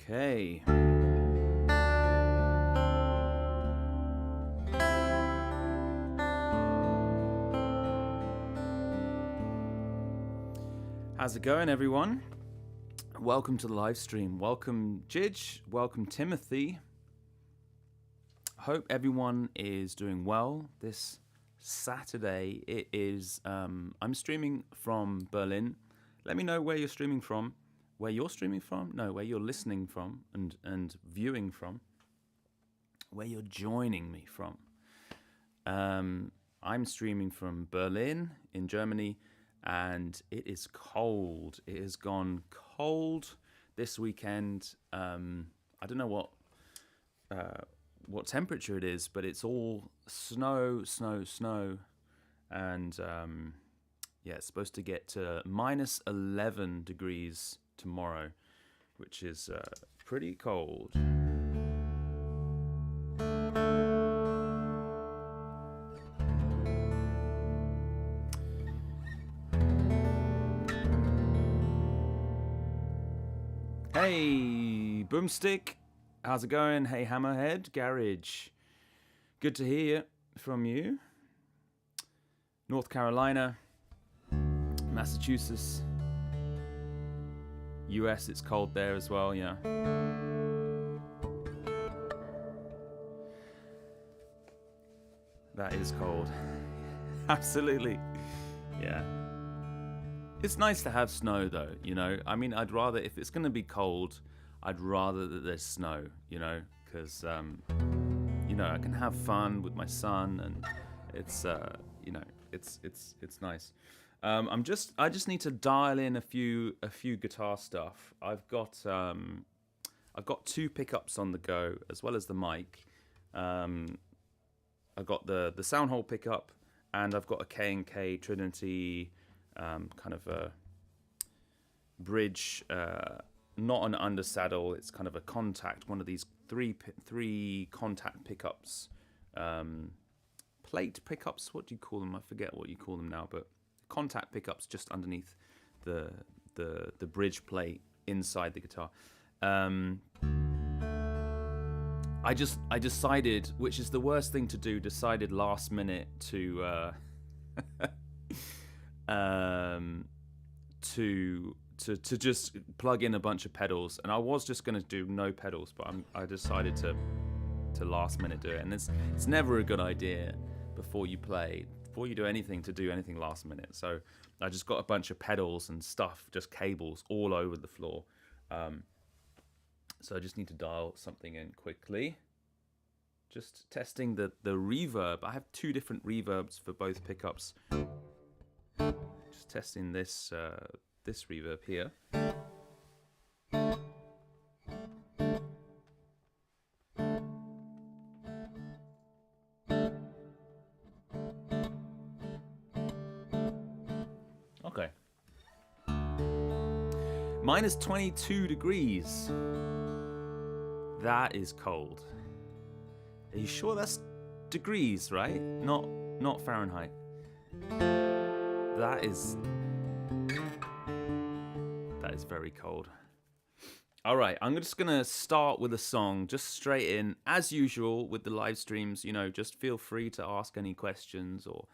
Okay. How's it going, everyone? Welcome to the live stream. Welcome, Jidge. Welcome, Timothy. Hope everyone is doing well this Saturday. It is, I'm streaming from Berlin. Let me know where you're streaming from. Where you're streaming from? No, where you're listening from and viewing from. Where you're joining me from. I'm streaming from Berlin in Germany, and it is cold. It has gone cold this weekend. I don't know what temperature it is, but it's all snow, and yeah, it's supposed to get to minus 11 degrees tomorrow, which is pretty cold. Hey, Boomstick, how's it going? Hey, Hammerhead, Garage, good to hear from you. North Carolina, Massachusetts, US, it's cold there as well, yeah. That is cold. Absolutely, yeah. It's nice to have snow though, you know. I mean, I'd rather, if it's going to be cold, I'd rather that there's snow, you know, because, you know, I can have fun with my son, and it's, you know, it's nice. I just need to dial in a few guitar stuff. I've got two pickups on the go as well as the mic. I've got the Soundhole pickup, and I've got a K&K Trinity kind of a bridge, not an undersaddle. It's kind of a contact, one of these three contact pickups, plate pickups. What do you call them? I forget what you call them now, but contact pickups just underneath the bridge plate inside the guitar. I decided, which is the worst thing to do, decided last minute to to just plug in a bunch of pedals, and I was just going to do no pedals, but I decided to last minute do it, and it's never a good idea before you do anything, to do anything last minute. So I just got a bunch of pedals and stuff, just cables all over the floor. So I just need to dial something in quickly. Just testing the reverb. I have two different reverbs for both pickups. Just testing this this reverb here. Okay. Minus 22 degrees. That is cold. Are you sure that's degrees, right? Not Fahrenheit. That is very cold. All right, I'm just gonna start with a song, just straight in, as usual with the live streams. You know, just feel free to ask any questions or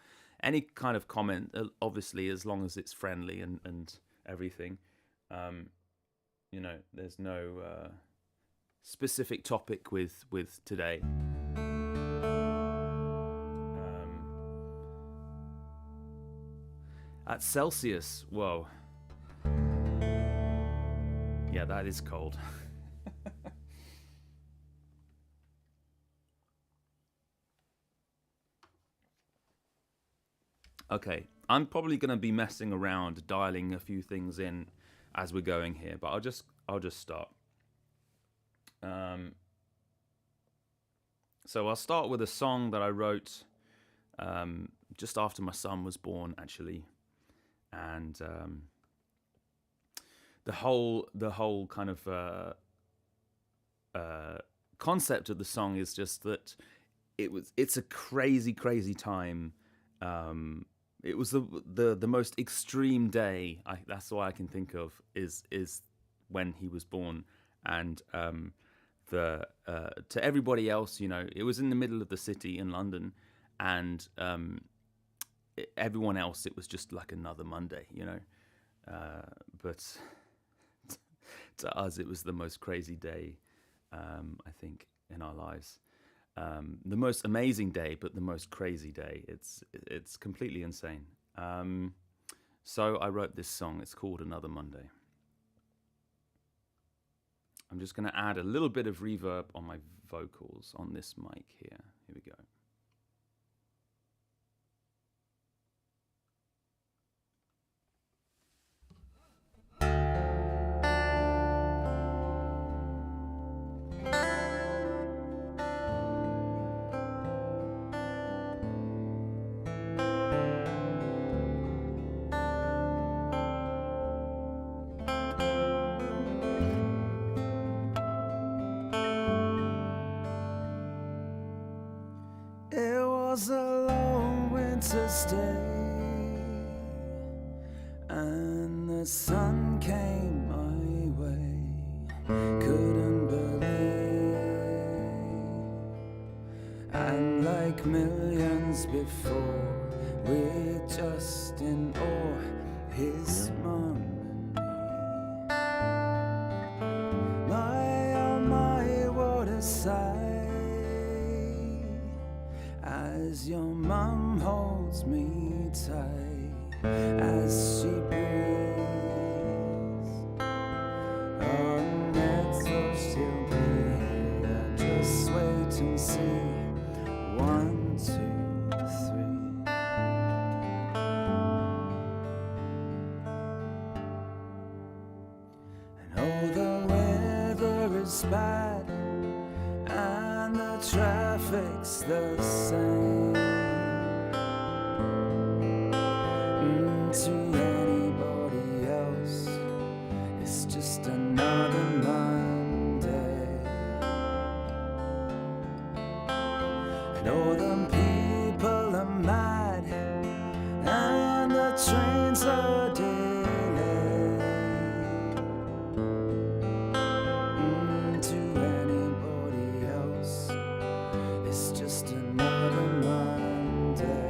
any kind of comment. Obviously, as long as it's friendly and everything. You know, there's no specific topic with today. At Celsius, whoa. Yeah, that is cold. Okay, I'm probably going to be messing around, dialing a few things in as we're going here, but I'll just start. So I'll start with a song that I wrote just after my son was born, actually, and the whole kind of concept of the song is just that it's a crazy time. It was the most extreme day. That's all I can think of is when he was born, and to everybody else, it was in the middle of the city in London, and everyone else, it was just like another Monday. But to us, it was the most crazy day, I think, in our lives. The most amazing day, but the most crazy day. It's completely insane. So I wrote this song. It's called Another Monday. I'm just going to add a little bit of reverb on my vocals on this mic here. Here we go. It was a long winter's day, and the sun came my way. Couldn't believe, and like millions before, we're just in awe, his mom and me. My, oh my, what a sight, as your mum holds me tight, as she breathes. Oh, next will she'll be here. Just wait and see. 1, 2, 3. And oh, the weather is bad, and the traffic's the same. To anybody else, it's just another Monday. And all them people are mad, and the trains are delayed. To anybody else, it's just another Monday.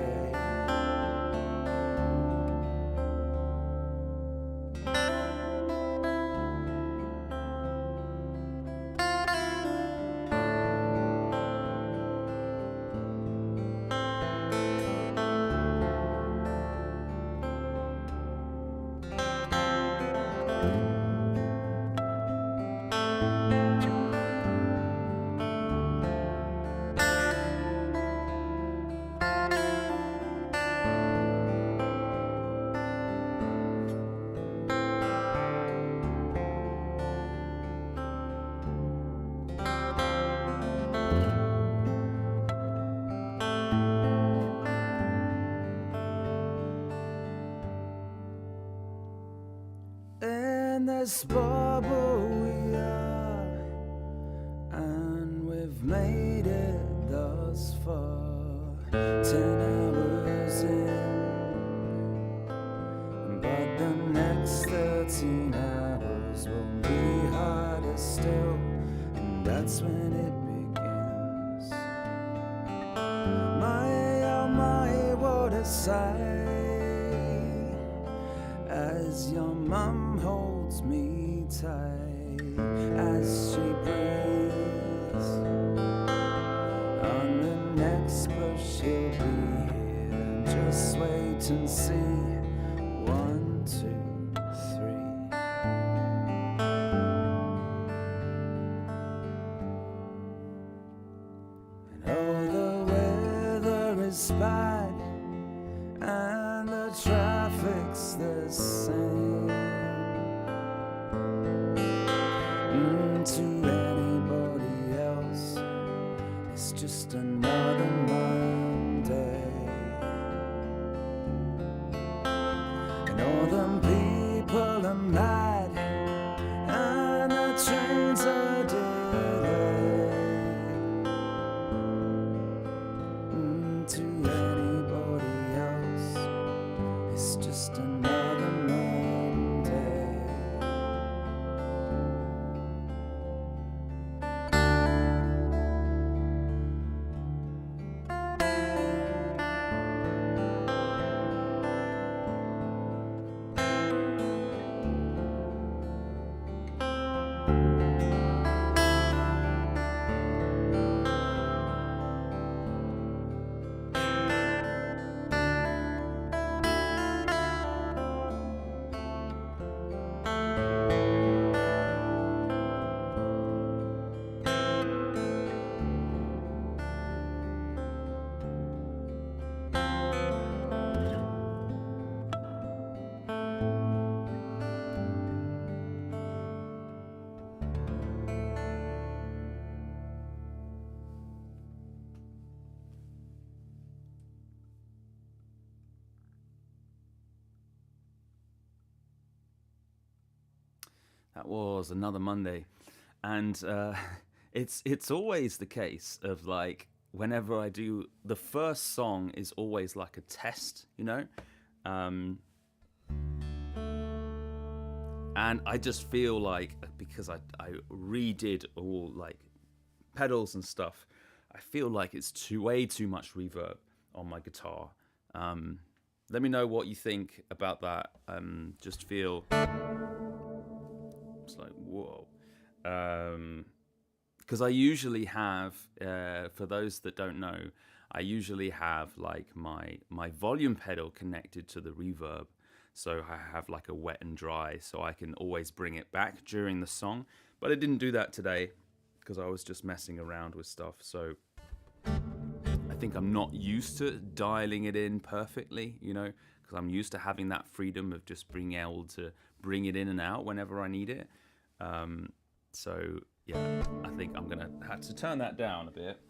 In this bubble we are, and we've made it thus far. 10 hours in, but the next 13 hours will be harder still, and that's when it begins. My, oh my, what a sight, as your mum holds me tight, as she breathes. On the next push she'll be here. Just wait and see. 1, 2, 3. And oh, the weather is bad, and the traffic's the same. To anybody else, it's just another Monday. That was another Monday, and it's always the case of like whenever I do the first song is always like a test, you know, um, and I just feel like because I redid all like pedals and stuff, I feel like it's way too much reverb on my guitar. Let me know what you think about that. Just feel it's like whoa, because I usually have, for those that don't know, I usually have like my volume pedal connected to the reverb, so I have like a wet and dry, so I can always bring it back during the song. But I didn't do that today because I was just messing around with stuff. So I think I'm not used to dialing it in perfectly, you know, because I'm used to having that freedom of just being able to bring it in and out whenever I need it. So yeah, I think I'm gonna have to turn that down a bit.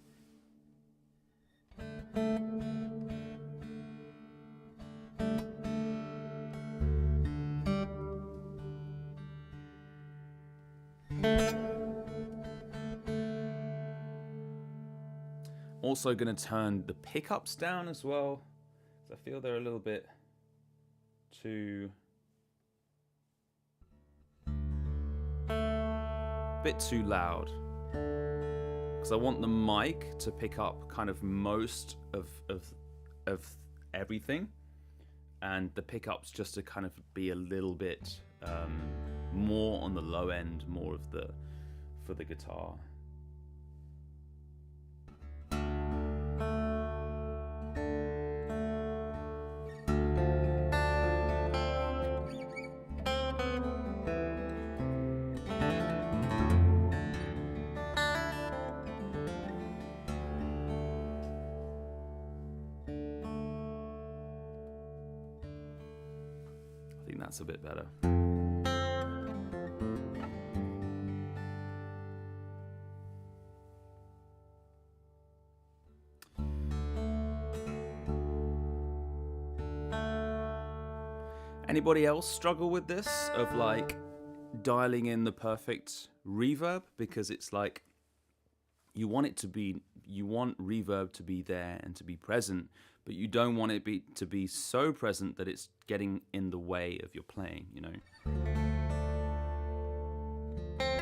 Also going to turn the pickups down as well, because I feel they're a little bit too loud. Because I want the mic to pick up kind of most of everything, and the pickups just to kind of be a little bit more on the low end, more of the for the guitar. I think that's a bit better. Anybody else struggle with this of like dialing in the perfect reverb? Because it's like you want reverb to be there and to be present, but you don't want it to be so present that it's getting in the way of your playing, you know?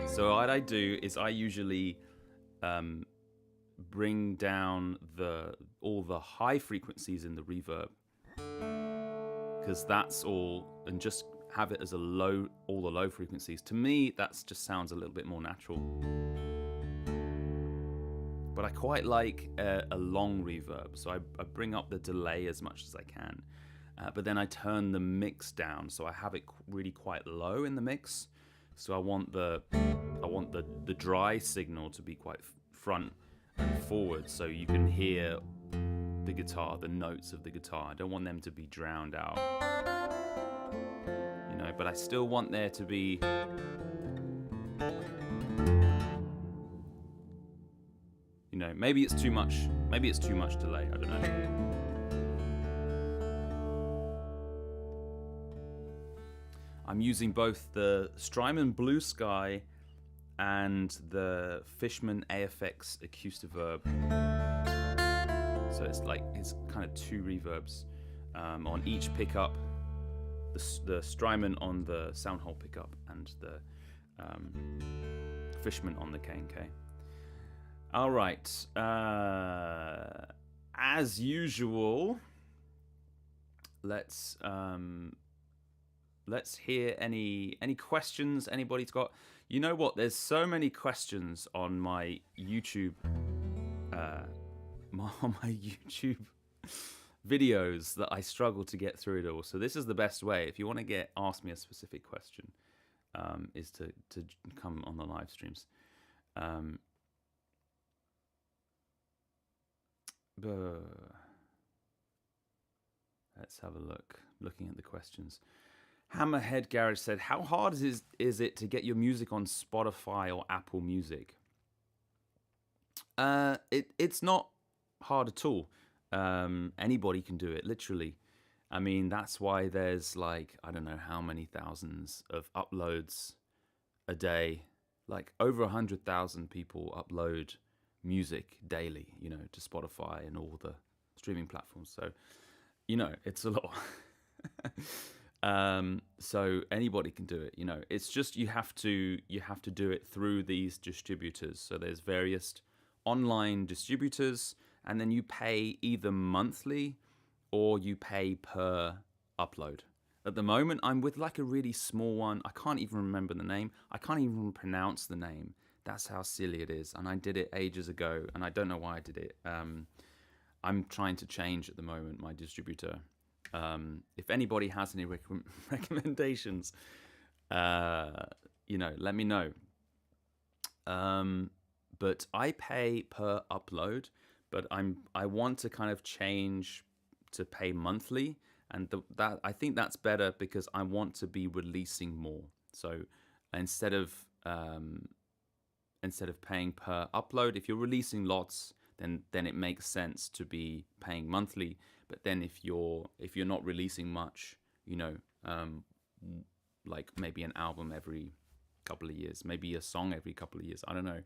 So what I do is I usually bring down all the high frequencies in the reverb, because that's all, and just have it as all the low frequencies. To me, that just sounds a little bit more natural. But I quite like a long reverb, so I bring up the delay as much as I can. But then I turn the mix down, so I have it really quite low in the mix. So I want the dry signal to be quite front and forward, so you can hear the guitar, the notes of the guitar. I don't want them to be drowned out, you know. But I still want there to be, you know, maybe it's too much delay. I don't know. I'm using both the Strymon Blue Sky and the Fishman AFX Acoustiverb. So it's kind of two reverbs on each pickup. The Strymon on the Soundhole pickup and the Fishman on the K&K. All right. As usual, let's hear any questions anybody's got. You know what? There's so many questions on my YouTube videos that I struggle to get through it all. So this is the best way. If you want to ask me a specific question, is to come on the live streams. Let's have a look. Looking at the questions. Hammerhead Garage said, "How hard is it to get your music on Spotify or Apple Music?" It's not hard at all. Anybody can do it, literally. I mean, that's why there's like, I don't know how many thousands of uploads a day. Like over 100,000 people upload music daily, you know, to Spotify and all the streaming platforms. So, you know, it's a lot. So anybody can do it, you know. It's just you have to do it through these distributors. So there's various online distributors, and then you pay either monthly or you pay per upload. At the moment, I'm with like a really small one. I can't even remember the name. I can't even pronounce the name. That's how silly it is. And I did it ages ago, and I don't know why I did it. I'm trying to change at the moment my distributor. If anybody has any recommendations, you know, let me know. But I pay per upload, but I want to kind of change to pay monthly. And that I think that's better because I want to be releasing more. So instead of paying per upload, if you're releasing lots, then it makes sense to be paying monthly. But then if you're not releasing much, you know, like maybe an album every couple of years, maybe a song every couple of years, I don't know,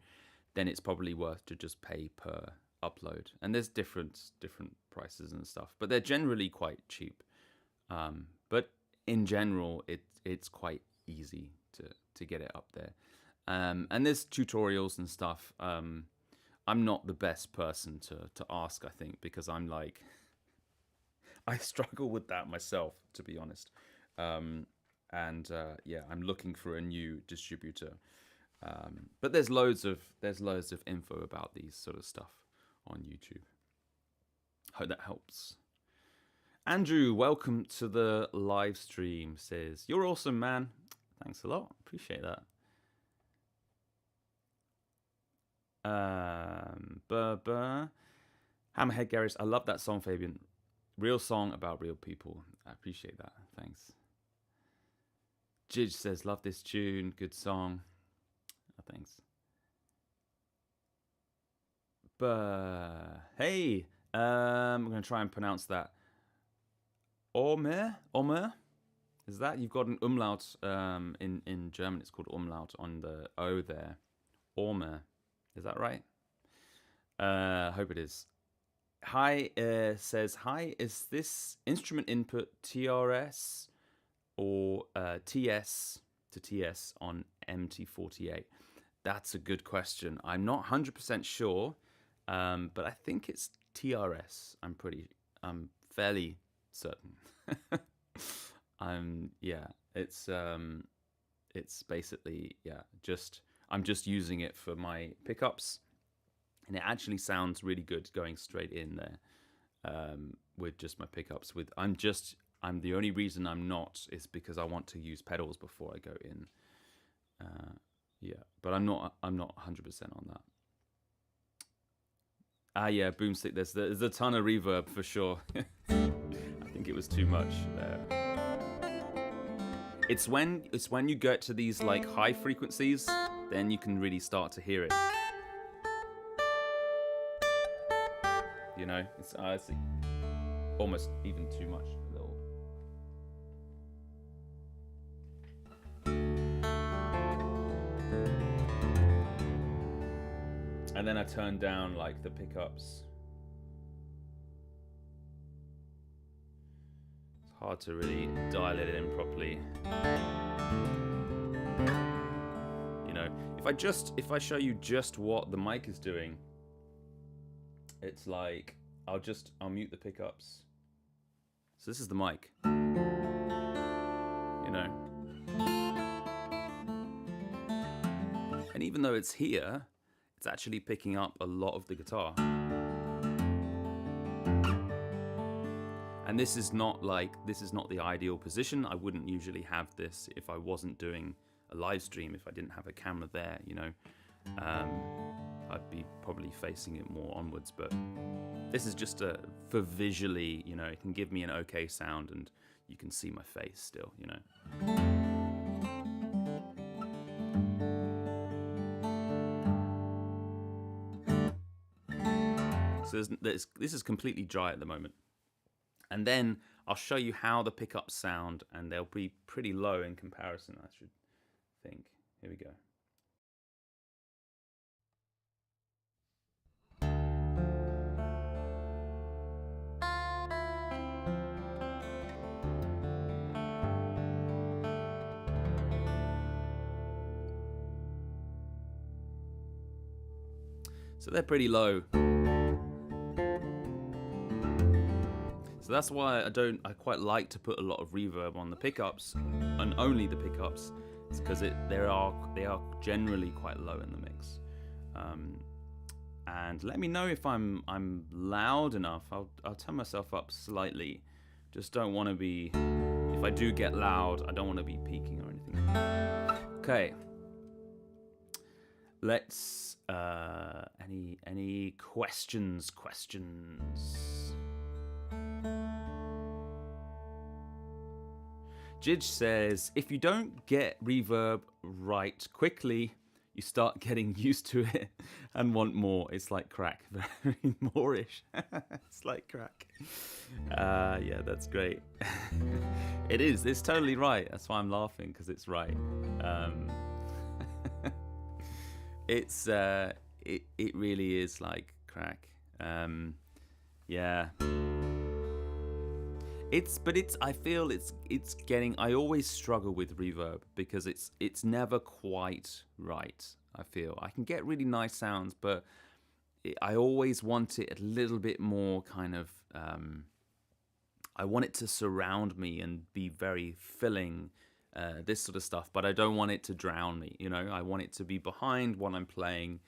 then it's probably worth to just pay per upload. And there's different prices and stuff, but they're generally quite cheap. But in general, it's quite easy to get it up there. And there's tutorials and stuff. I'm not the best person to ask, I think, because I'm like, I struggle with that myself, to be honest. Yeah, I'm looking for a new distributor. But there's loads of info about these sort of stuff on YouTube. Hope that helps. Andrew, welcome to the live stream. Says, you're awesome, man. Thanks a lot. Appreciate that. Hammerhead Garage. I love that song, Fabian. Real song about real people. I appreciate that. Thanks. Jidge says, love this tune. Good song. Thanks. Hey, I'm going to try and pronounce that. Omer? Is that? You've got an umlaut in German. It's called umlaut on the O there. Omer. Is that right? Hope it is. Hi, says, hi, is this instrument input TRS or TS to TS on MT48? That's a good question. I'm not 100% sure, but I think it's TRS. I'm fairly certain. Yeah, it's basically, yeah, I'm just using it for my pickups, and it actually sounds really good going straight in there with just my pickups. I'm the only reason I'm not is because I want to use pedals before I go in. Yeah, but I'm not 100% on that. Yeah, Boomstick. There's a ton of reverb for sure. I think it was too much there. It's when you get to these like high frequencies, then you can really start to hear it. You know, it's almost even too much. A little. And then I turn down like the pickups. It's hard to really dial it in properly. You know, if I show you just what the mic is doing, it's like I'll mute the pickups. So this is the mic. You know. And even though it's here, it's actually picking up a lot of the guitar. And this is not the ideal position. I wouldn't usually have this if I wasn't doing a live stream, if I didn't have a camera there, you know. I'd be probably facing it more onwards, but this is just for visually, you know, it can give me an okay sound and you can see my face still, you know. So this is completely dry at the moment. And then I'll show you how the pickups sound, and they'll be pretty low in comparison, I should think. Here we go. So they're pretty low. So that's why I quite like to put a lot of reverb on the pickups, and only the pickups. It's because they are generally quite low in the mix. And let me know if I'm loud enough. I'll turn myself up slightly. Just don't want to be. If I do get loud, I don't want to be peaking or anything. Okay. Let's any questions? Jidge says, if you don't get reverb right quickly, you start getting used to it and want more. It's like crack, very Moorish. It's like crack. Yeah, that's great. It is. It's totally right. That's why I'm laughing, because it's right. It really is like crack. Yeah. I feel it's getting. I always struggle with reverb because it's never quite right. I feel I can get really nice sounds, but I always want it a little bit more kind of. I want it to surround me and be very filling, this sort of stuff. But I don't want it to drown me. You know, I want it to be behind what I'm playing,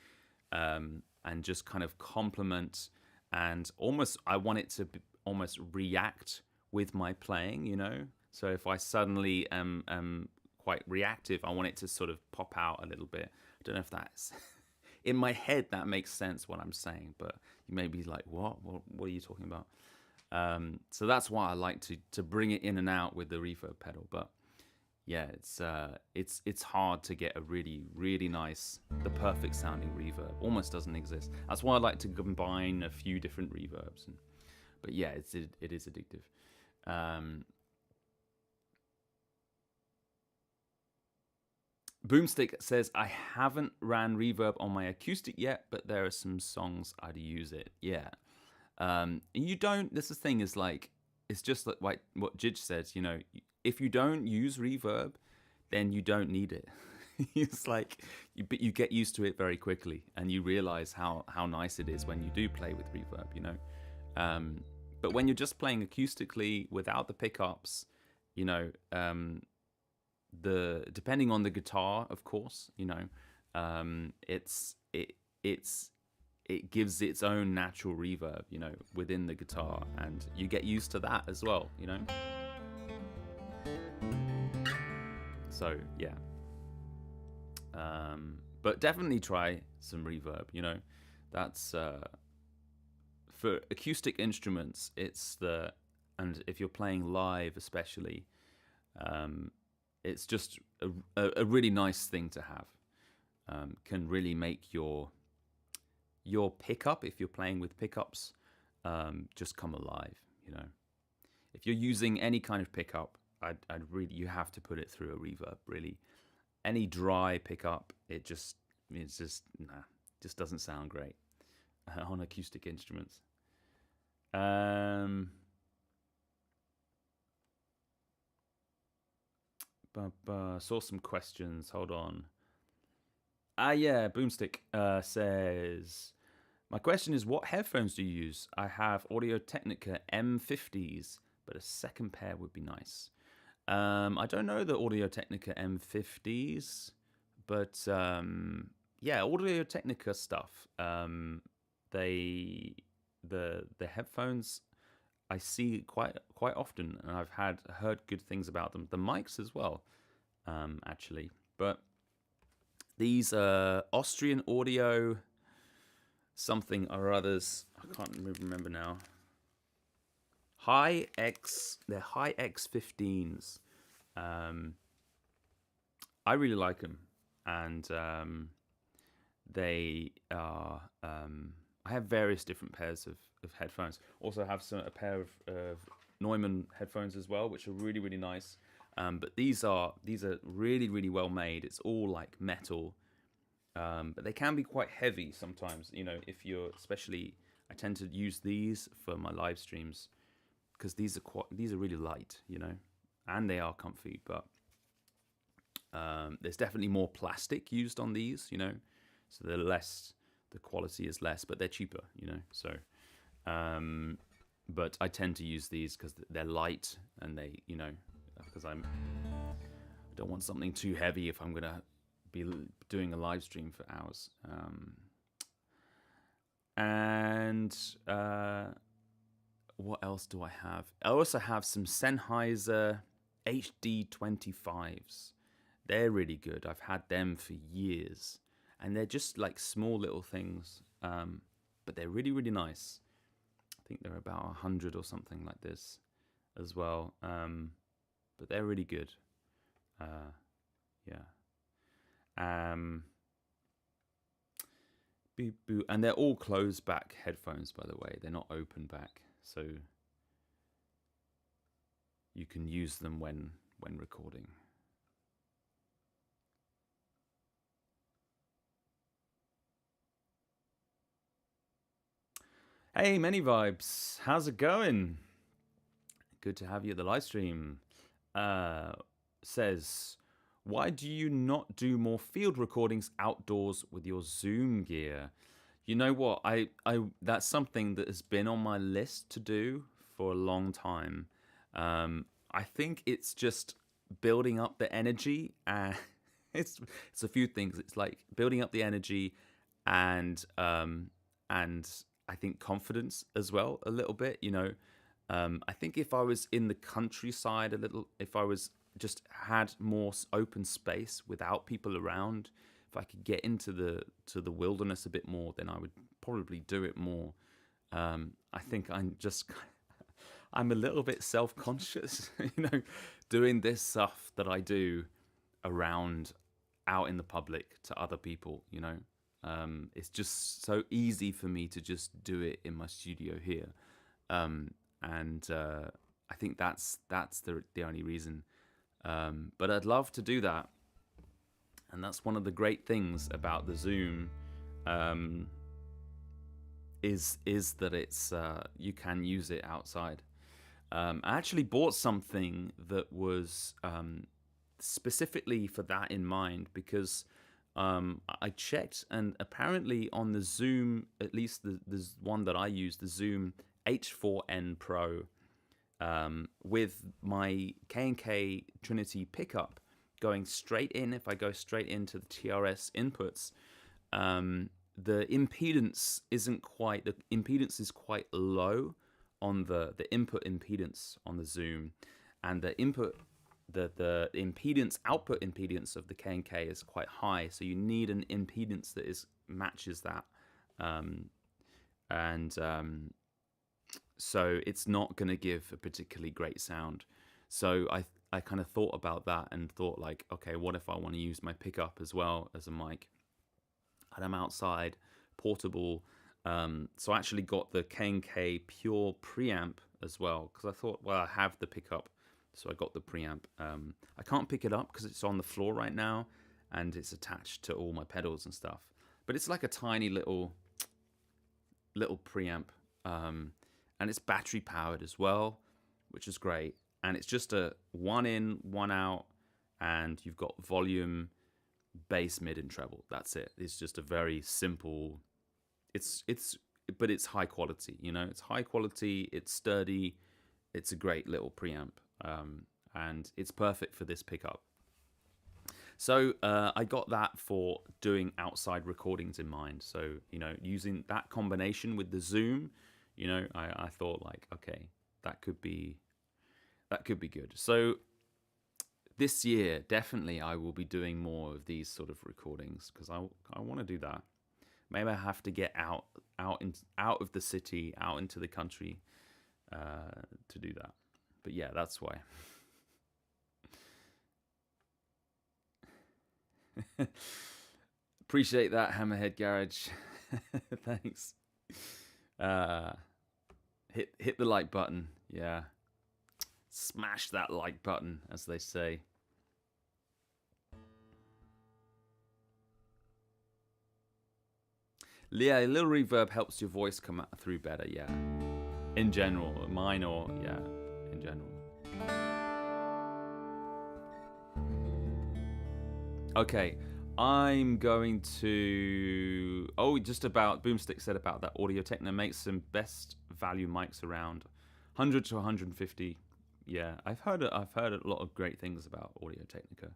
and just kind of complement, and almost I want it to almost react with my playing, you know. So if I suddenly am quite reactive, I want it to sort of pop out a little bit. I don't know if that's in my head that makes sense what I'm saying, but you may be like, what are you talking about? So that's why I like to bring it in and out with the reverb pedal. But yeah, it's hard to get a really nice, the perfect sounding reverb. Almost doesn't exist. That's why I like to combine a few different reverbs. But yeah, it is addictive. Boomstick says, I haven't ran reverb on my acoustic yet, but there are some songs I'd use it. Yeah. You don't, this is the thing, is like, it's just like what Jidge says, you know, if you don't use reverb, then you don't need it. It's like, you get used to it very quickly, and you realize how nice it is when you do play with reverb, you know. But when you're just playing acoustically without the pickups, you know, depending on the guitar, of course, you know, it gives its own natural reverb, you know, within the guitar, and you get used to that as well, you know. So yeah, but definitely try some reverb, you know. That's for acoustic instruments, and if you're playing live especially, it's just a really nice thing to have. Can really make your pickup, if you're playing with pickups, just come alive, you know. If you're using any kind of pickup, you have to put it through a reverb, really. Any dry pickup, it's just doesn't sound great on acoustic instruments. Saw some questions. Hold on. Yeah, Boomstick says, my question is, what headphones do you use? I have Audio-Technica M50s, but a second pair would be nice. I don't know the Audio-Technica M50s, but yeah, Audio-Technica stuff. The headphones I see quite often, and I've heard good things about them. The mics as well, actually. But these Austrian Audio something or others, I can't remember now. They're High X15s. I really like them, and they are. I have various different pairs of headphones. Also have a pair of Neumann headphones as well, which are really nice. But these are really really well made. It's all like metal, but they can be quite heavy sometimes. If you're especially, I tend to use these for my live streams because these are really light, and they are comfy. But there's definitely more plastic used on these, so the quality is less, but they're cheaper, So, but I tend to use these because they're light and they, because I don't want something too heavy if I'm gonna be doing a live stream for hours. And what else do I have? I also have some Sennheiser HD25s. They're really good. I've had them for years, and they're just like small little things, but they're really really nice. I think they're about 100 or something like this as well, but they're really good. Yeah. Beep, boop. And they're all closed back headphones, by the way. They're not open back, so you can use them when recording. Hey, Many Vibes, how's it going? Good to have you at the live stream. Says, why do you not do more field recordings outdoors with your Zoom gear? You know what? I that's something that has been on my list to do for a long time. I think it's just building up the energy, and it's a few things. It's like building up the energy, and I think confidence as well a little bit. I think if I was in the countryside a little, if I was just had more open space without people around, if I could get into the wilderness a bit more, then I would probably do it more. I think I'm a little bit self-conscious, doing this stuff that I do around out in the public to other people, it's just so easy for me to just do it in my studio here. And I think that's the only reason. But I'd love to do that. And that's one of the great things about the Zoom, is that it's you can use it outside. I actually bought something that was specifically for that in mind, because I checked, and apparently on the Zoom, at least the one that I use, the Zoom H4n Pro, with my K&K Trinity pickup going straight in, if I go straight into the TRS inputs, the impedance is quite low on the input impedance on the Zoom, and the impedance, output impedance of the K&K is quite high, so you need an impedance that matches that, so it's not going to give a particularly great sound. So I kind of thought about that and thought, like, okay, what if I want to use my pickup as well as a mic, and I'm outside, portable. So I actually got the K&K Pure preamp as well, because I thought, well, I have the pickup, so I got the preamp. I can't pick it up because it's on the floor right now, and it's attached to all my pedals and stuff. But it's like a tiny little preamp, and it's battery powered as well, which is great. And it's just a 1 in, 1 out, and you've got volume, bass, mid, and treble. That's it. It's just a very simple. But it's high quality. It's high quality. It's sturdy. It's a great little preamp, and it's perfect for this pickup. So I got that for doing outside recordings in mind. So using that combination with the Zoom, I thought, like, okay, that could be good. So this year, definitely, I will be doing more of these sort of recordings, because I want to do that. Maybe I have to get out of the city, out into the country, to do that. But yeah, that's why. Appreciate that, Hammerhead Garage. Thanks. Hit the like button. Yeah, Smash that like button, as they say. Yeah, a little reverb helps your voice come out through better, yeah. In general, mine or, yeah, in general. Okay, I'm going to... Oh, just about, Boomstick said about that Audio Technica makes some best value mics around 100 to 150. Yeah, I've heard a lot of great things about Audio Technica.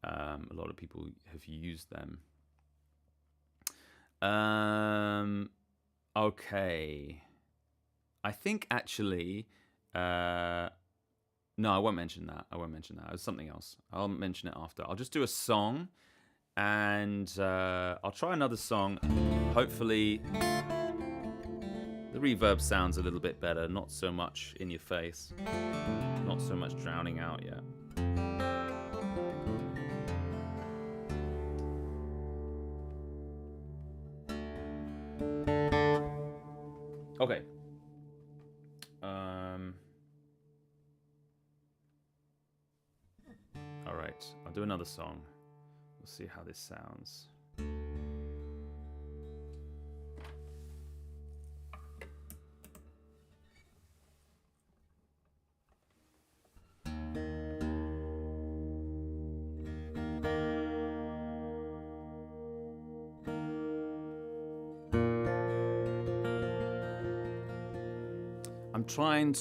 A lot of people have used them. Okay. I think actually, no, I won't mention that. It's something else. I'll mention it after. I'll just do a song, and I'll try another song. Hopefully, the reverb sounds a little bit better. Not so much in your face. Not so much drowning out yet. Okay. All right. I'll do another song. We'll see how this sounds. I'm trying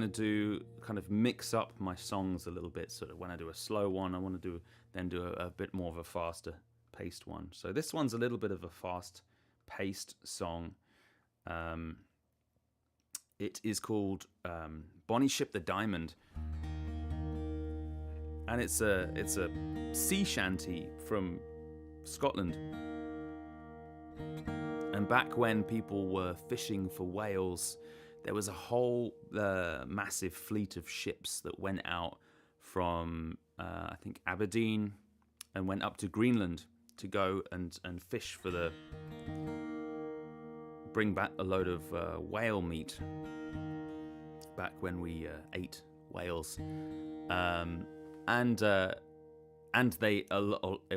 to do kind of mix up my songs a little bit. So that when I do a slow one, I want to do a bit more of a faster paced one. So this one's a little bit of a fast paced song. It is called Bonnie Ship the Diamond, and it's a sea shanty from Scotland. And back when people were fishing for whales, there was a whole massive fleet of ships that went out from, I think, Aberdeen and went up to Greenland to go and fish for bring back a load of whale meat. Back when we ate whales. And it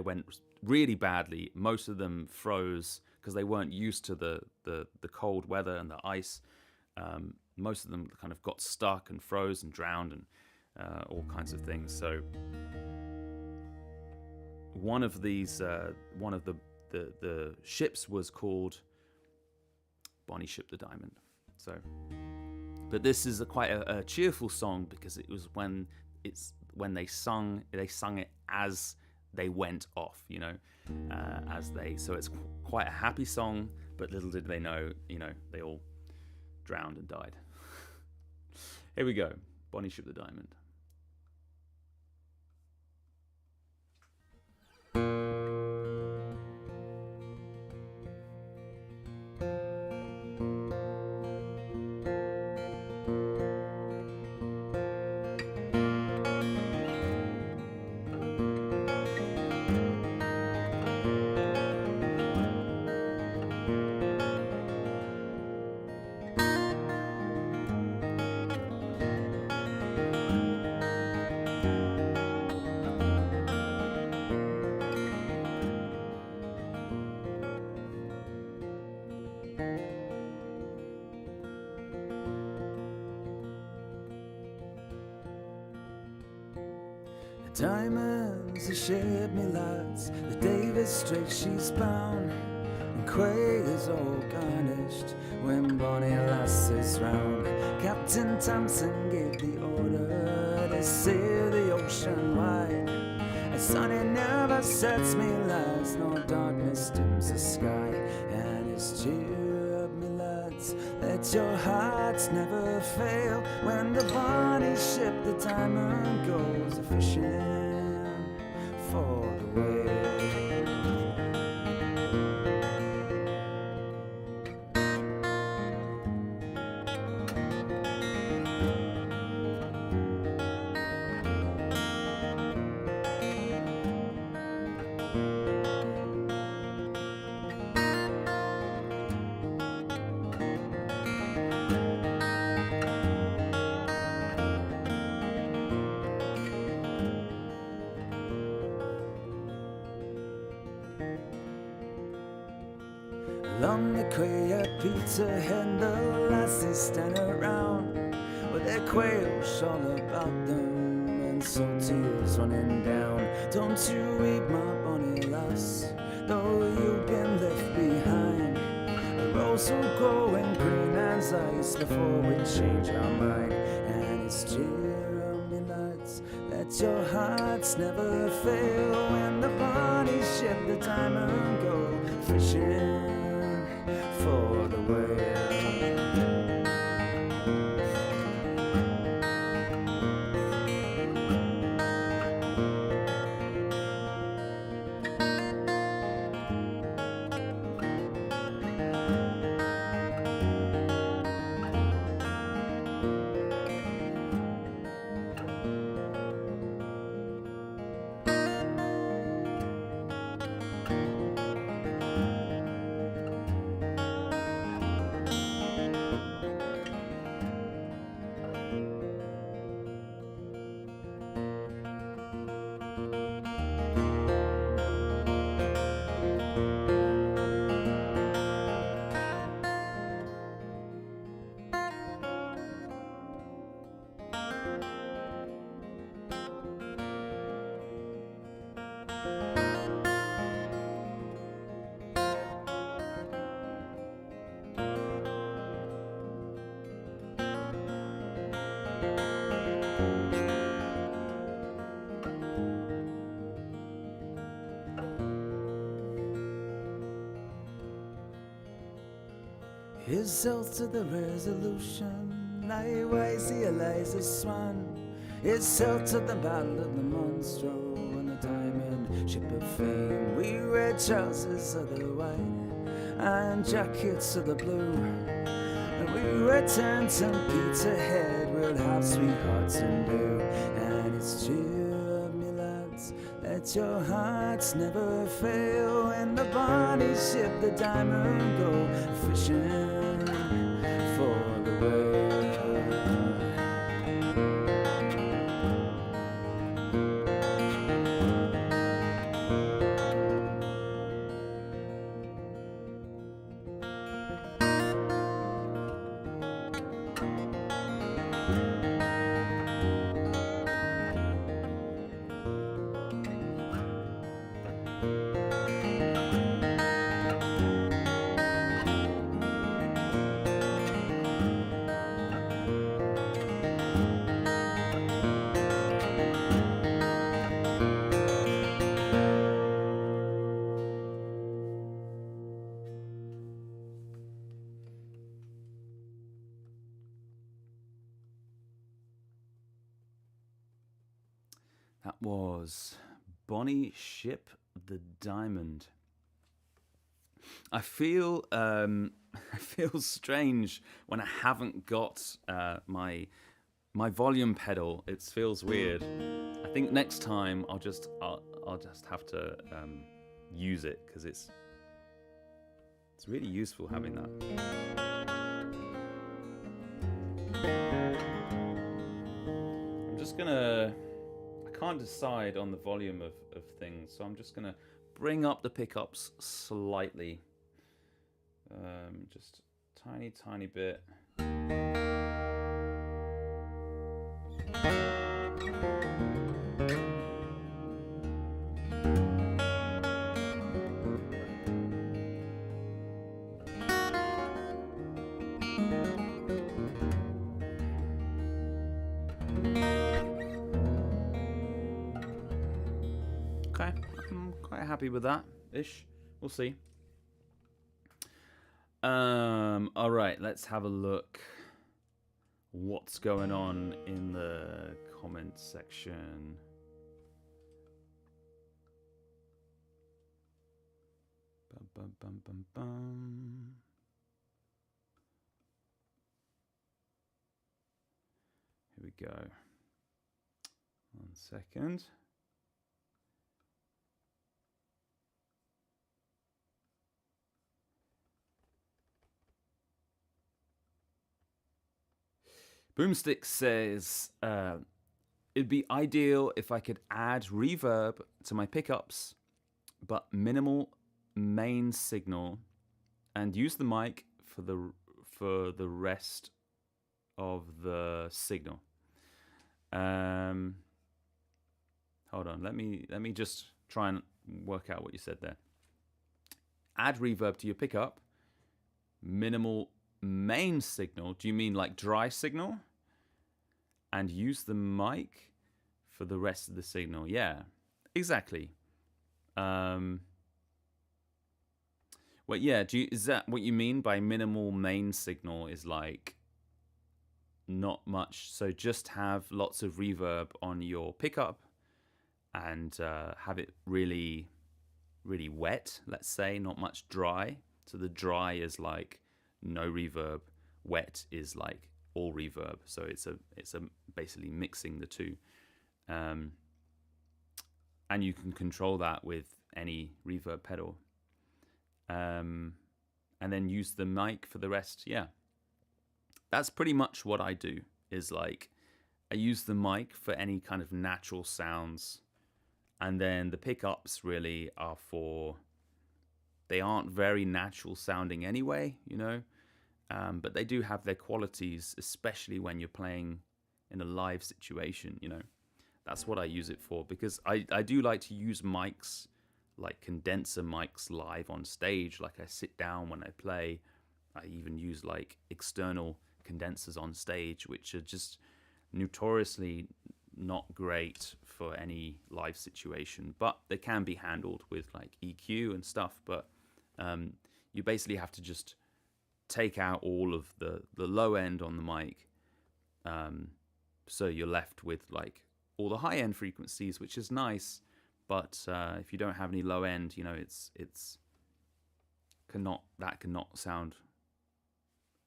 went really badly. Most of them froze because they weren't used to the cold weather and the ice. Most of them kind of got stuck and froze and drowned and all kinds of things. So one of the ships was called Bonnie Ship the Diamond. So, but this is quite a cheerful song because it was when they sung it as they went off, so it's quite a happy song, but little did they know, they all drowned and died. Here we go, Bonnie Ship the Diamond. Diamonds, the ship me lads, the Davis Strait she's bound, and Quay is all garnished when Bonnie Lass is round. Captain Thompson gave the order to sail the ocean wide. The sun it never sets me lads, nor darkness dims the sky. And it's cheer up me lads, let your hearts never fail when the Bonnie Ship the Diamond goes a-fishing for the whale. Along the quay, Peter and the lasses stand around with their quails all about them and salt tears running down. Don't you weep, my bonny lass, though you've been left behind. The rose will grow and green as ice before we change our mind. And it's Jeremy lads, let your hearts never fail. When the bonny ship, the diamond, go fishing for the whale. His health to the resolution, likewise he Eliza's swan. His health to the battle of the Monstro and the diamond ship of fame. We red trousers of the white and jackets of the blue, and we return to Peterhead, we'll have sweethearts in blue. And it's cheer of me lads, let your hearts never fail. When the bonny ship, the diamond, go fishing for the whale. That was Bonnie Ship the Diamond. I feel I feel strange when I haven't got my volume pedal. It feels weird. I think next time I'll just have to use it because it's really useful having that. I'm just gonna. I can't decide on the volume of things, so I'm just gonna bring up the pickups slightly, just tiny bit. Okay, I'm quite happy with that ish. We'll see. All right, let's have a look. What's going on in the comment section? Bum, bum, bum, bum, bum. Here we go. 1 second. Boomstick says, it'd be ideal if I could add reverb to my pickups, but minimal main signal and use the mic for the rest of the signal. Hold on, let me just try and work out what you said there. Add reverb to your pickup. Minimal main signal. Do you mean like dry signal? And use the mic for the rest of the signal. Yeah, exactly. Well, yeah. Is that what you mean by minimal main signal? Is like not much. So just have lots of reverb on your pickup and have it really, really wet. Let's say not much dry. So the dry is like no reverb. Wet is like all reverb. So it's a basically mixing the two. And you can control that with any reverb pedal. And then use the mic for the rest. Yeah. That's pretty much what I do, is like I use the mic for any kind of natural sounds, and then the pickups really are for, they aren't very natural sounding anyway, you know, but they do have their qualities, especially when you're playing in a live situation, you know. That's what I use it for, because I do like to use mics, like condenser mics live on stage. Like I sit down when I play. I even use like external condensers on stage, which are just notoriously not great for any live situation, but they can be handled with like EQ and stuff. But you basically have to just take out all of the low end on the mic, so you're left with like all the high end frequencies, which is nice. But if you don't have any low end, you know, that cannot sound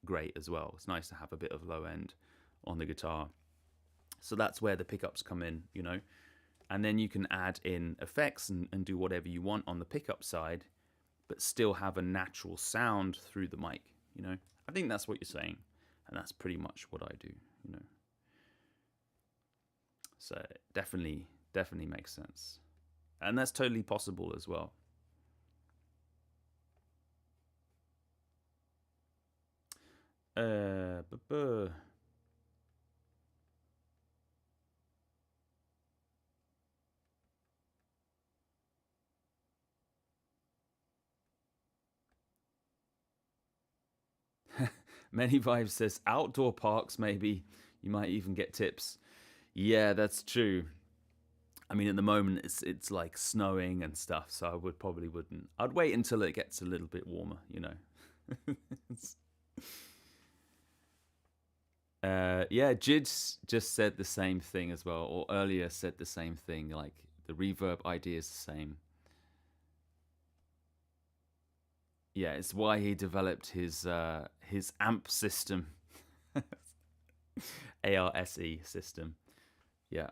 great as well. It's nice to have a bit of low end on the guitar. So that's where the pickups come in, you know. And then you can add in effects and do whatever you want on the pickup side, but still have a natural sound through the mic, you know. I think that's what you're saying, and that's pretty much what I do, you know. So it definitely makes sense. And that's totally possible as well. Many Vibes says outdoor parks, maybe you might even get tips. Yeah, that's true. I mean, at the moment it's like snowing and stuff, so I wouldn't. I'd wait until it gets a little bit warmer, you know. Yeah, Jid just said the same thing as well, or earlier said the same thing. Like the reverb idea is the same. Yeah, it's why he developed his amp system, ARSE system. Yeah.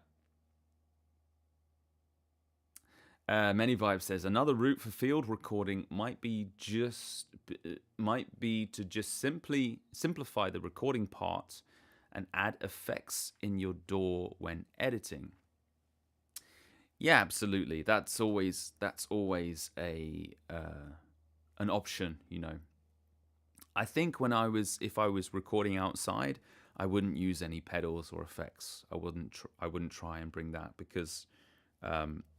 Many Vibes says another route for field recording might be to just simply simplify the recording part and add effects in your DAW when editing. Yeah, absolutely. That's always an option, you know. I think if I was recording outside, I wouldn't use any pedals or effects. I wouldn't try and bring that, because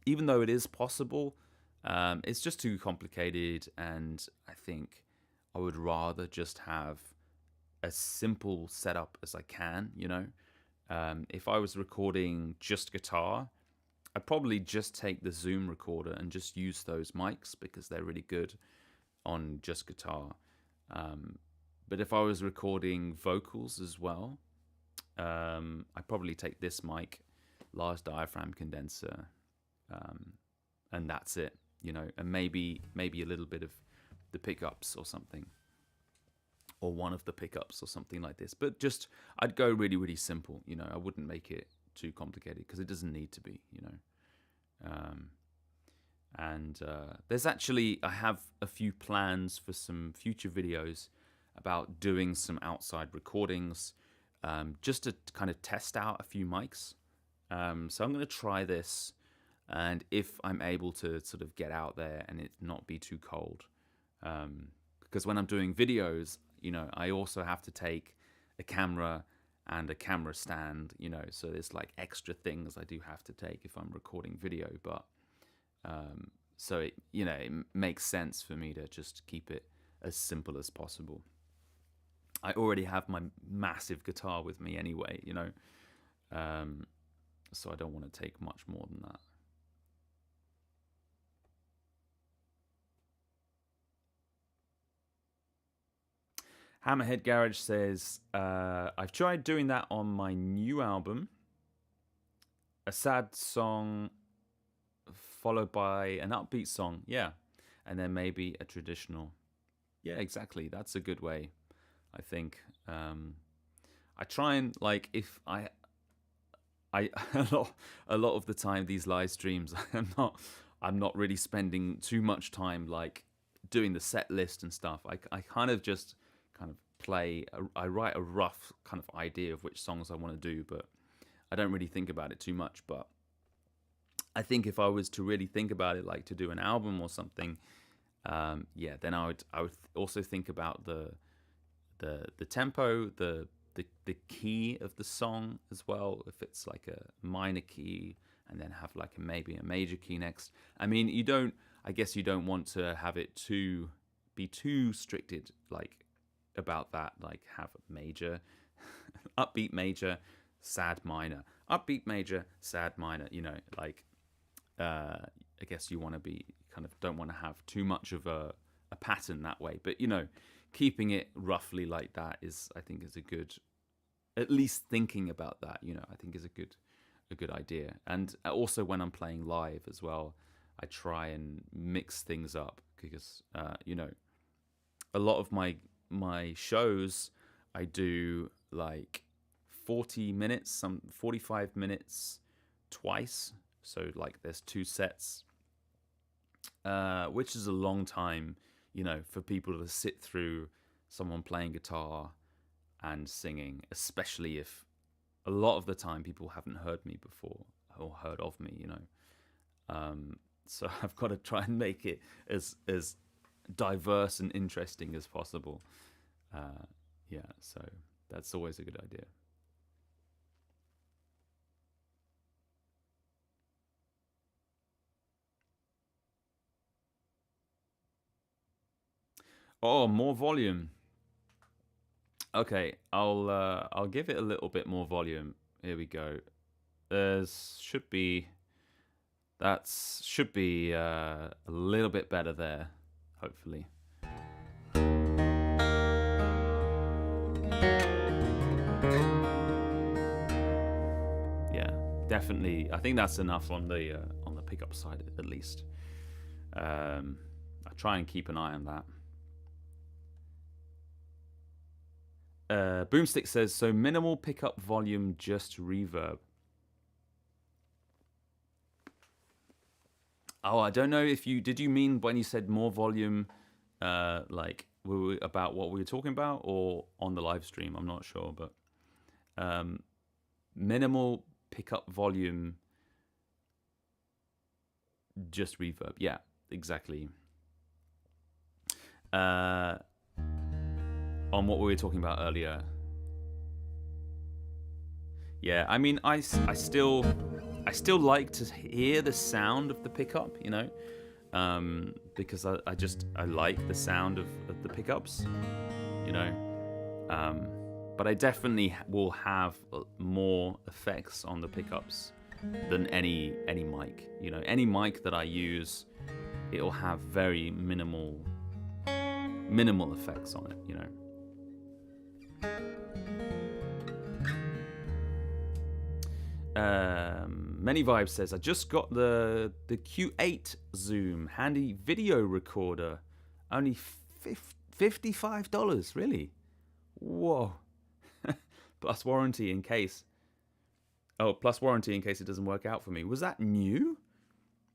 even though it is possible, it's just too complicated, and I think I would rather just have as simple setup as I can, you know. If I was recording just guitar, I'd probably just take the Zoom recorder and just use those mics, because they're really good on just guitar. But if I was recording vocals as well, I'd probably take this mic, large diaphragm condenser, and that's it, you know, and maybe a little bit of the pickups or something, or one of the pickups or something like this. But just, I'd go really, really simple, you know. I wouldn't make it too complicated, because it doesn't need to be, you know. There's actually, I have a few plans for some future videos about doing some outside recordings, just to kind of test out a few mics. So I'm going to try this, and if I'm able to sort of get out there and it not be too cold, because when I'm doing videos, I also have to take a camera and a camera stand, so there's like extra things I do have to take if I'm recording video. But so it makes sense for me to just keep it as simple as possible. I already have my massive guitar with me anyway, so I don't want to take much more than that. Hammerhead Garage says, I've tried doing that on my new album. A sad song followed by an upbeat song. Yeah. And then maybe a traditional. Yeah, exactly. That's a good way, I think. I try and, like, if I a lot of the time, these live streams, I'm not really spending too much time, like, doing the set list and stuff. I kind of just play. I write a rough kind of idea of which songs I want to do, but I don't really think about it too much. But I think if I was to really think about it, like to do an album or something, then I would also think about the tempo, the key of the song as well. If it's like a minor key and then have like maybe a major key next. I mean, I guess you don't want to have it be too stricted, like, about that, like have a major, upbeat major, sad minor, upbeat major, sad minor, like I guess you want to be don't want to have too much of a pattern that way, but keeping it roughly like that I think is a good, at least thinking about that, I think is a good idea. And also when I'm playing live as well, I try and mix things up, because a lot of my shows, I do like 40 minutes, some 45 minutes twice. So like there's 2 sets, which is a long time, for people to sit through someone playing guitar and singing, especially if a lot of the time people haven't heard me before or heard of me, so I've got to try and make it as diverse and interesting as possible. So that's always a good idea. Oh, more volume. Okay, I'll give it a little bit more volume. Here we go. Should be a little bit better there, hopefully. Yeah, definitely. I think that's enough on the pickup side, at least. I try and keep an eye on that. Boomstick says, so minimal pickup volume, just reverb. Oh, I don't know if did you mean when you said more volume, like about what we were talking about, or on the live stream? I'm not sure, but minimal pickup volume, just reverb. Yeah, exactly. On what we were talking about earlier. Yeah, I mean, I still like to hear the sound of the pickup, because I like the sound of the pickups, but I definitely will have more effects on the pickups than any mic. Any mic that I use, it'll have very minimal effects on it, Many Vibes says, I just got the Q8 Zoom handy video recorder, only $55. Really? Whoa. Plus warranty in case it doesn't work out for me. Was that new?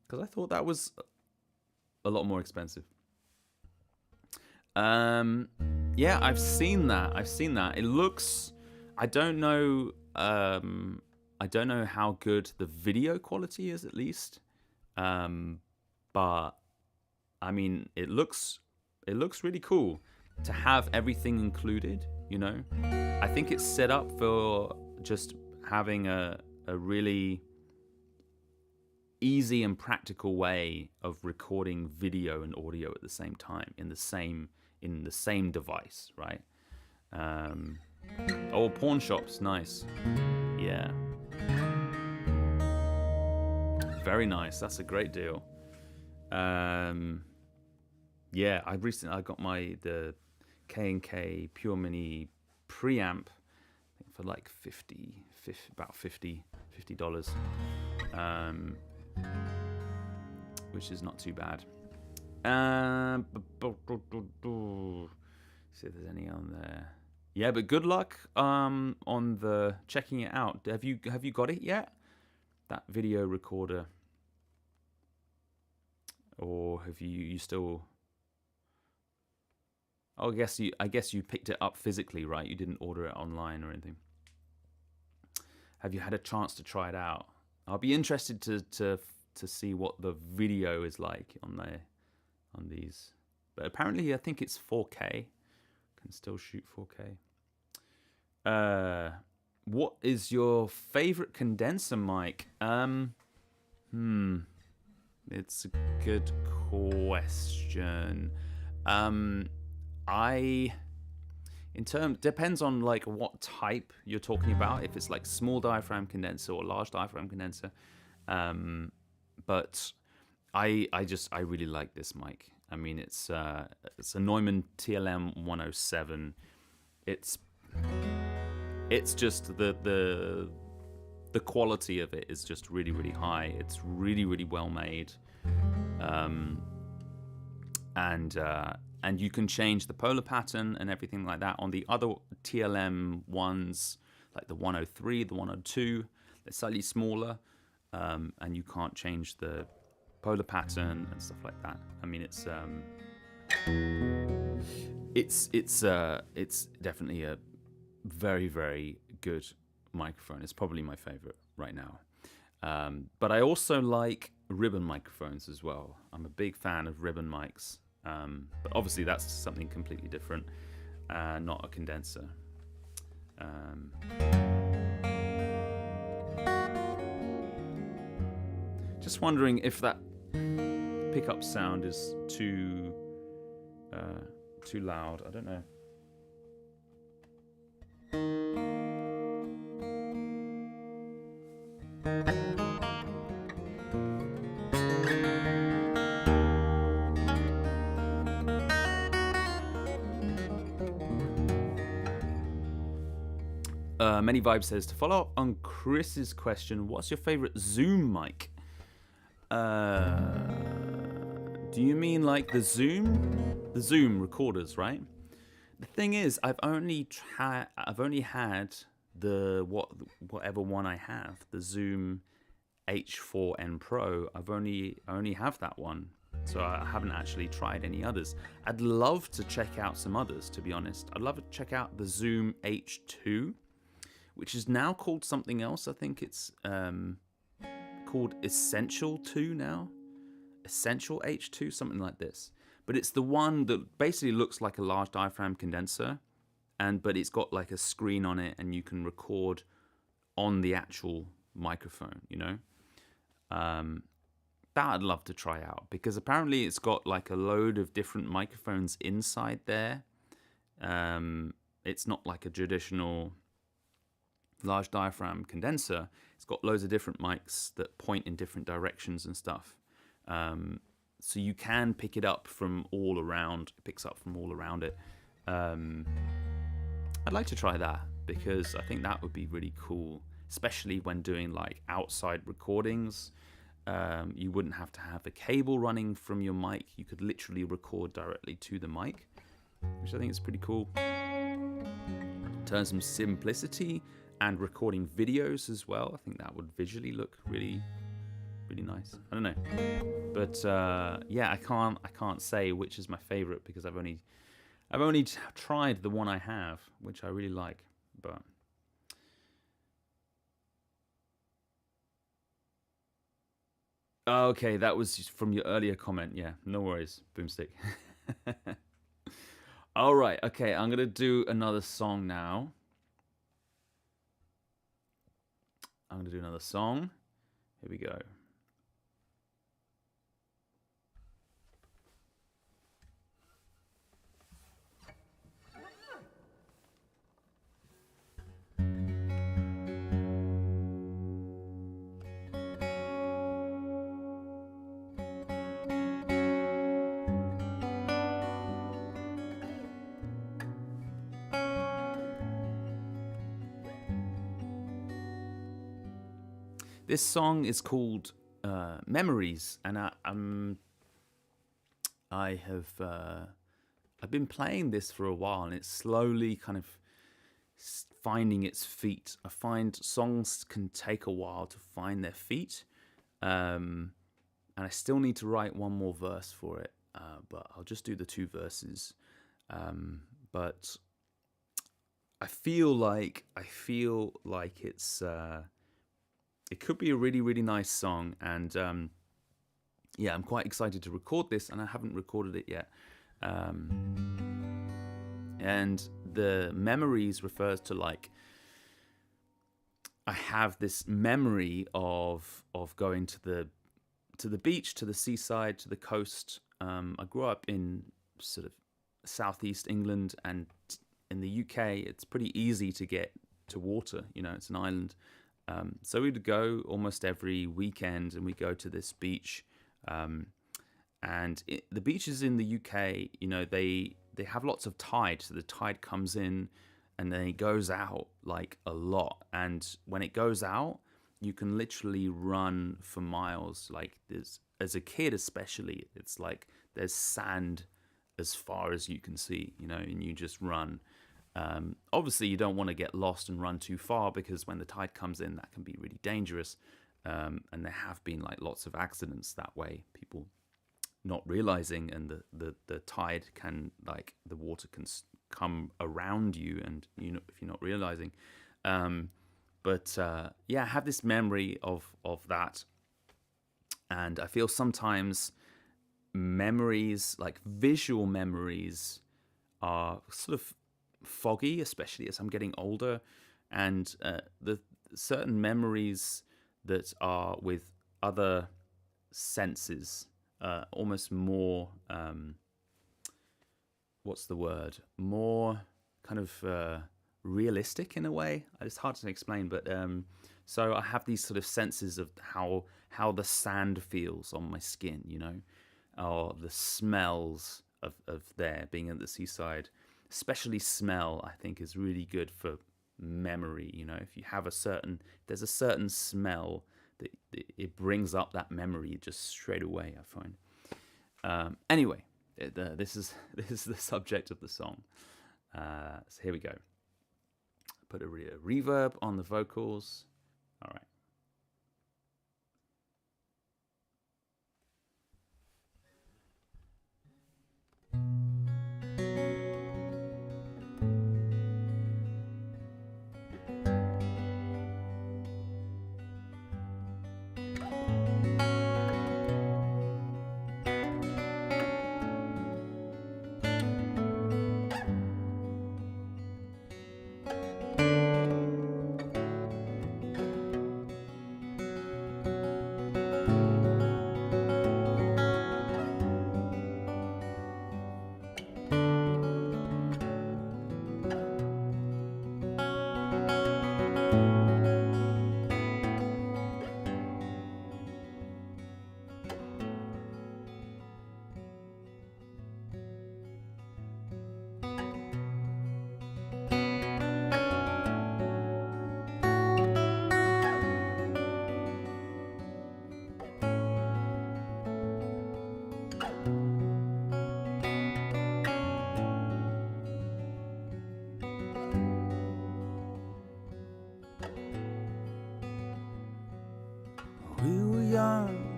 Because I thought that was a lot more expensive. Yeah, I've seen that. It looks, I don't know how good the video quality is, at least. But I mean, it looks It looks really cool to have everything included, you know. I think it's set up for just having a really easy and practical way of recording video and audio at the same time in the same device, right? Oh, pawn shops, nice. Yeah. Very nice. That's a great deal. Yeah, I got the K&K Pure Mini preamp for like about $50, which is not too bad. See if there's any on there. Yeah, but good luck on the checking it out. Have you got it yet? That video recorder, or have you still? Oh, I guess you picked it up physically, right? You didn't order it online or anything. Have you had a chance to try it out? I'll be interested to see what the video is like on these. But apparently, I think it's 4K. Can still shoot 4K. What is your favorite condenser mic? It's a good question. Depends on like what type you're talking about. If it's like small diaphragm condenser or large diaphragm condenser. But I really like this mic. I mean, it's a Neumann TLM 107. It's just the quality of it is just really, really high. It's really, really well made. And you can change the polar pattern and everything like that. On the other TLM ones, like the 103, the 102, they're slightly smaller, and you can't change the polar pattern and stuff like that. I mean, it's definitely a very, very good microphone. It's probably my favorite right now. But I also like ribbon microphones as well. I'm a big fan of ribbon mics. But obviously that's something completely different, not a condenser. Just wondering if that pickup sound is too loud. I don't know. Many Vibes says, to follow up on Chris's question, what's your favorite Zoom mic? Do you mean like the Zoom recorders, right? The thing is, I've only had the whatever one I have, the Zoom H4n Pro. I only have that one, so I haven't actually tried any others. I'd love to check out some others, to be honest. I'd love to check out the Zoom H2, which is now called something else. I think it's called Essential 2 now. Essential H2, something like this. But it's the one that basically looks like a large diaphragm condenser, but it's got like a screen on it, and you can record on the actual microphone, you know? That I'd love to try out, because apparently it's got like a load of different microphones inside there. It's not like a traditional large diaphragm condenser. It's got loads of different mics that point in different directions and stuff. So you can pick it up from all around. It picks up from all around it. I'd like to try that, because I think that would be really cool, especially when doing like outside recordings. You wouldn't have to have a cable running from your mic. You could literally record directly to the mic, which I think is pretty cool. In terms of simplicity and recording videos as well, I think that would visually look really, really nice. I don't know, but yeah, I can't say which is my favorite, because I've only tried the one I have, which I really like. But okay, that was from your earlier comment. Yeah, no worries, Boomstick. All right, okay, I'm gonna do another song now. I'm gonna do another song. Here we go. This song is called "Memories," and I have I've been playing this for a while, and it's slowly kind of finding its feet. I find songs can take a while to find their feet, and I still need to write one more verse for it. But I'll just do the 2 verses. But I feel like it's. It could be a really, really nice song, and yeah, I'm quite excited to record this, and I haven't recorded it yet. And the memories refers to, like, I have this memory of going to the beach, to the seaside, to the coast. I grew up in sort of southeast England, and in the UK, it's pretty easy to get to water. You know, it's an island. So we'd go almost every weekend, and we go to this beach. The beaches in the UK, you know, they have lots of tide. So the tide comes in, and then it goes out like a lot. And when it goes out, you can literally run for miles. Like, as a kid especially, it's like there's sand as far as you can see, you know, and you just run. Obviously, you don't want to get lost and run too far, because when the tide comes in, that can be really dangerous. And there have been, like, lots of accidents that way. People not realizing, and the tide can, like, the water can come around you, and, you know, if you're not realizing. Yeah, I have this memory of that, and I feel sometimes memories, like visual memories, are sort of foggy, especially as I'm getting older, and the certain memories that are with other senses, almost more what's the word? More kind of realistic in a way. It's hard to explain, but so I have these sort of senses of how the sand feels on my skin, you know, or the smells of there being at the seaside. Especially smell, I think, is really good for memory. You know, if you have there's a certain smell that it brings up that memory just straight away, I find. Anyway, this is the subject of the song. So here we go. Put a reverb on the vocals. All right.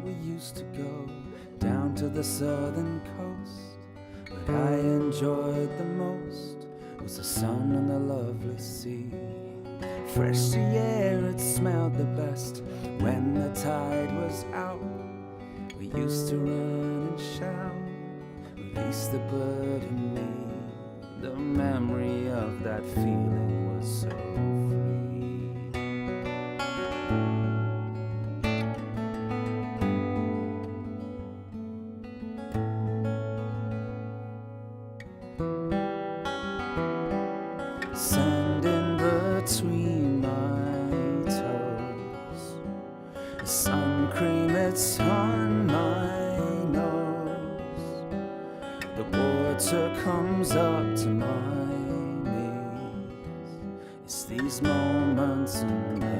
We used to go down to the southern coast. What I enjoyed the most was the sun and the lovely sea. Fresh sea air, it smelled the best when the tide was out. We used to run and shout, release the bird in me. The memory of that feeling was so free. Sand in between my toes, the sun cream it's on my nose, the water comes up to my knees. It's these moments and memories.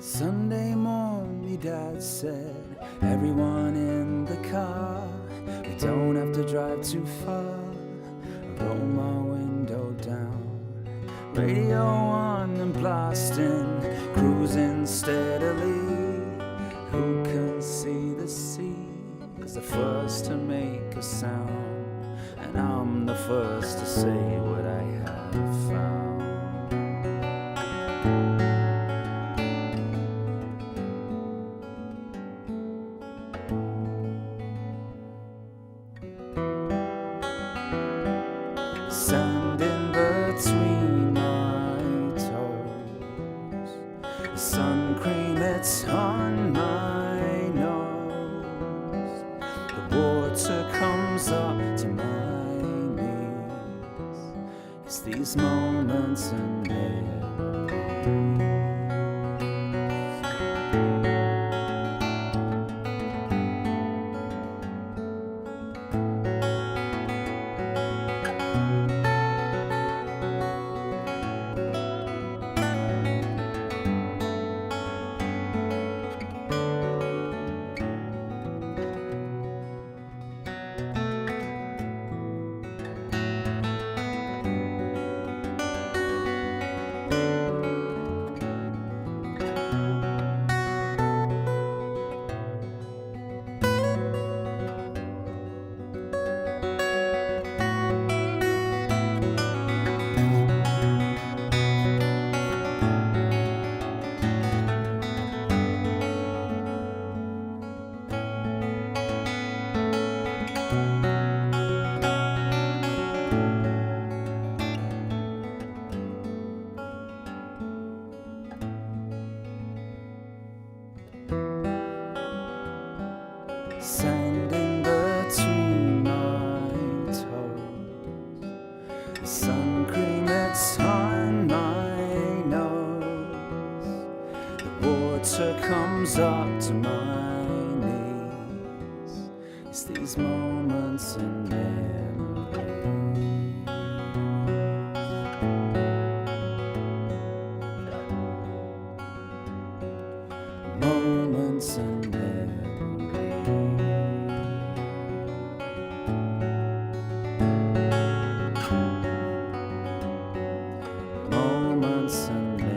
Sunday morning, me dad said, everyone in the car, we don't have to drive too far. I roll my window down, radio on and blasting, cruising steadily. Who can see the sea is the first to make a sound, and I'm the first to say what I have found. Sand in between my toes, the sun cream it's on my nose, the water comes up to my knees. It's these moments and memories. Sand in between my toes, the sun cream it's on my nose, the water comes up to my knees. It's these moments and memories. Moments and memories. Moments and memories.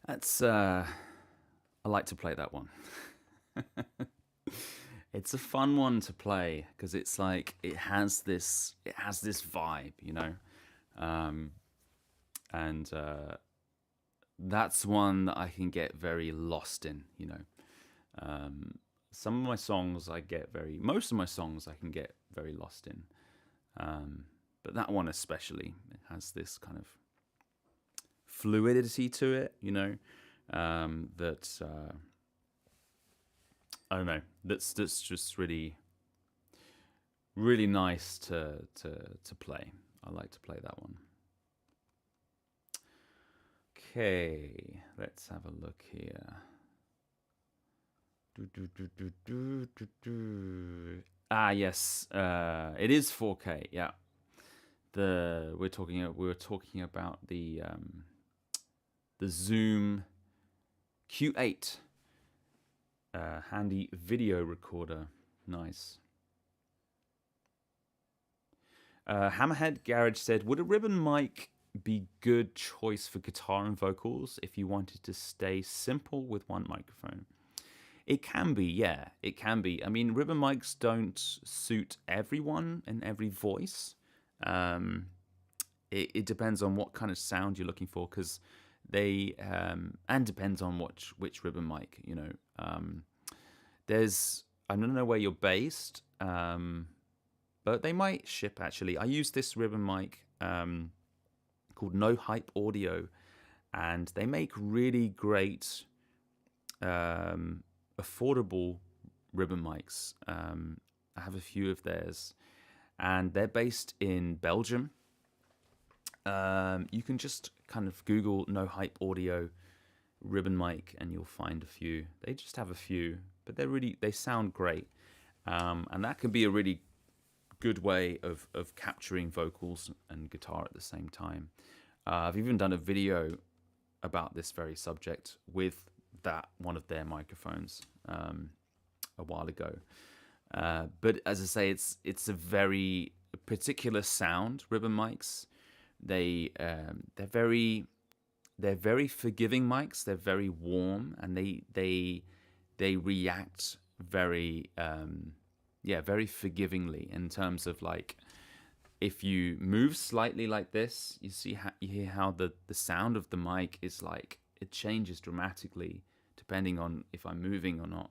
That's I like to play that one. It's a fun one to play because it's like it has this vibe, you know, and that's one that I can get very lost in, you know. Some of my songs most of my songs I can get very lost in. But that one especially, it has this kind of fluidity to it, that I don't know. That's just really, really nice to play. I like to play that one. Okay, let's have a look here. Yes, it is 4K. Yeah, we were talking about the Zoom Q8 handy video recorder. Nice. Hammerhead Garage said, "Would a ribbon mic be good choice for guitar and vocals if you wanted to stay simple with one microphone?" It can be, yeah. It can be. I mean, ribbon mics don't suit everyone and every voice. It depends on what kind of sound you're looking for, because they and depends on which ribbon mic. There's, I don't know where you're based, but they might ship actually. I use this ribbon mic called No Hype Audio, and they make really great affordable ribbon mics. I have a few of theirs, and they're based in Belgium. You can just kind of Google No Hype Audio ribbon mic, and you'll find a few. They just have a few, but they sound great, and that can be a really good way of capturing vocals and guitar at the same time. I've even done a video about this very subject with one of their microphones a while ago. But as I say, it's a very particular sound. Ribbon mics, they're very forgiving mics. They're very warm, and they react very very forgivingly in terms of, like, if you move slightly like this, you hear how the sound of the mic is like, it changes dramatically depending on if I'm moving or not.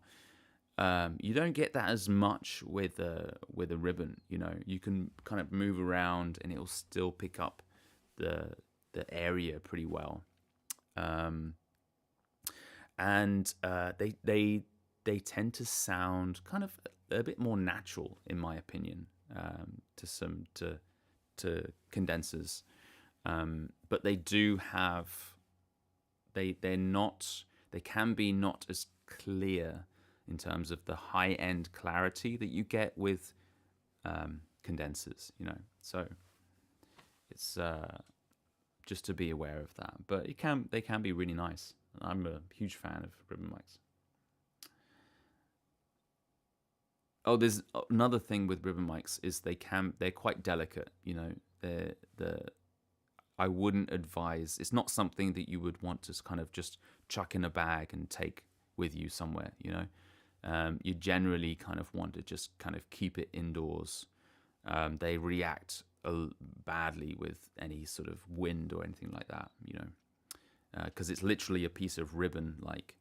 You don't get that as much with a ribbon. You can kind of move around and it'll still pick up the area pretty well. And they tend to sound kind of a bit more natural, in my opinion, to condensers. But they do have, they can be not as clear in terms of the high-end clarity that you get with condensers, So it's just to be aware of that. But they can be really nice. I'm a huge fan of ribbon mics. Oh, there's another thing with ribbon mics is they're quite delicate. I wouldn't advise. It's not something that you would want to kind of just chuck in a bag and take with you somewhere. You generally kind of want to just kind of keep it indoors. They react badly with any sort of wind or anything like that. Because it's literally a piece of ribbon, like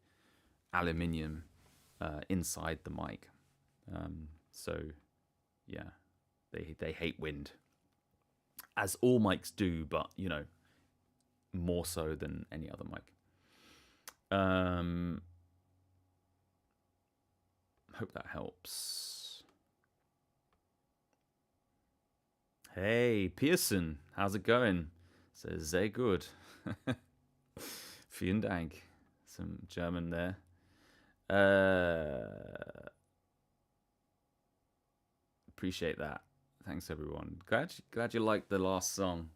aluminium, inside the mic. So yeah, they hate wind, as all mics do, but more so than any other mic. Hope that helps. Hey Pearson, how's it going? Says sehr good. Vielen Dank. Some German there. Appreciate that. Thanks everyone. Glad you liked the last song.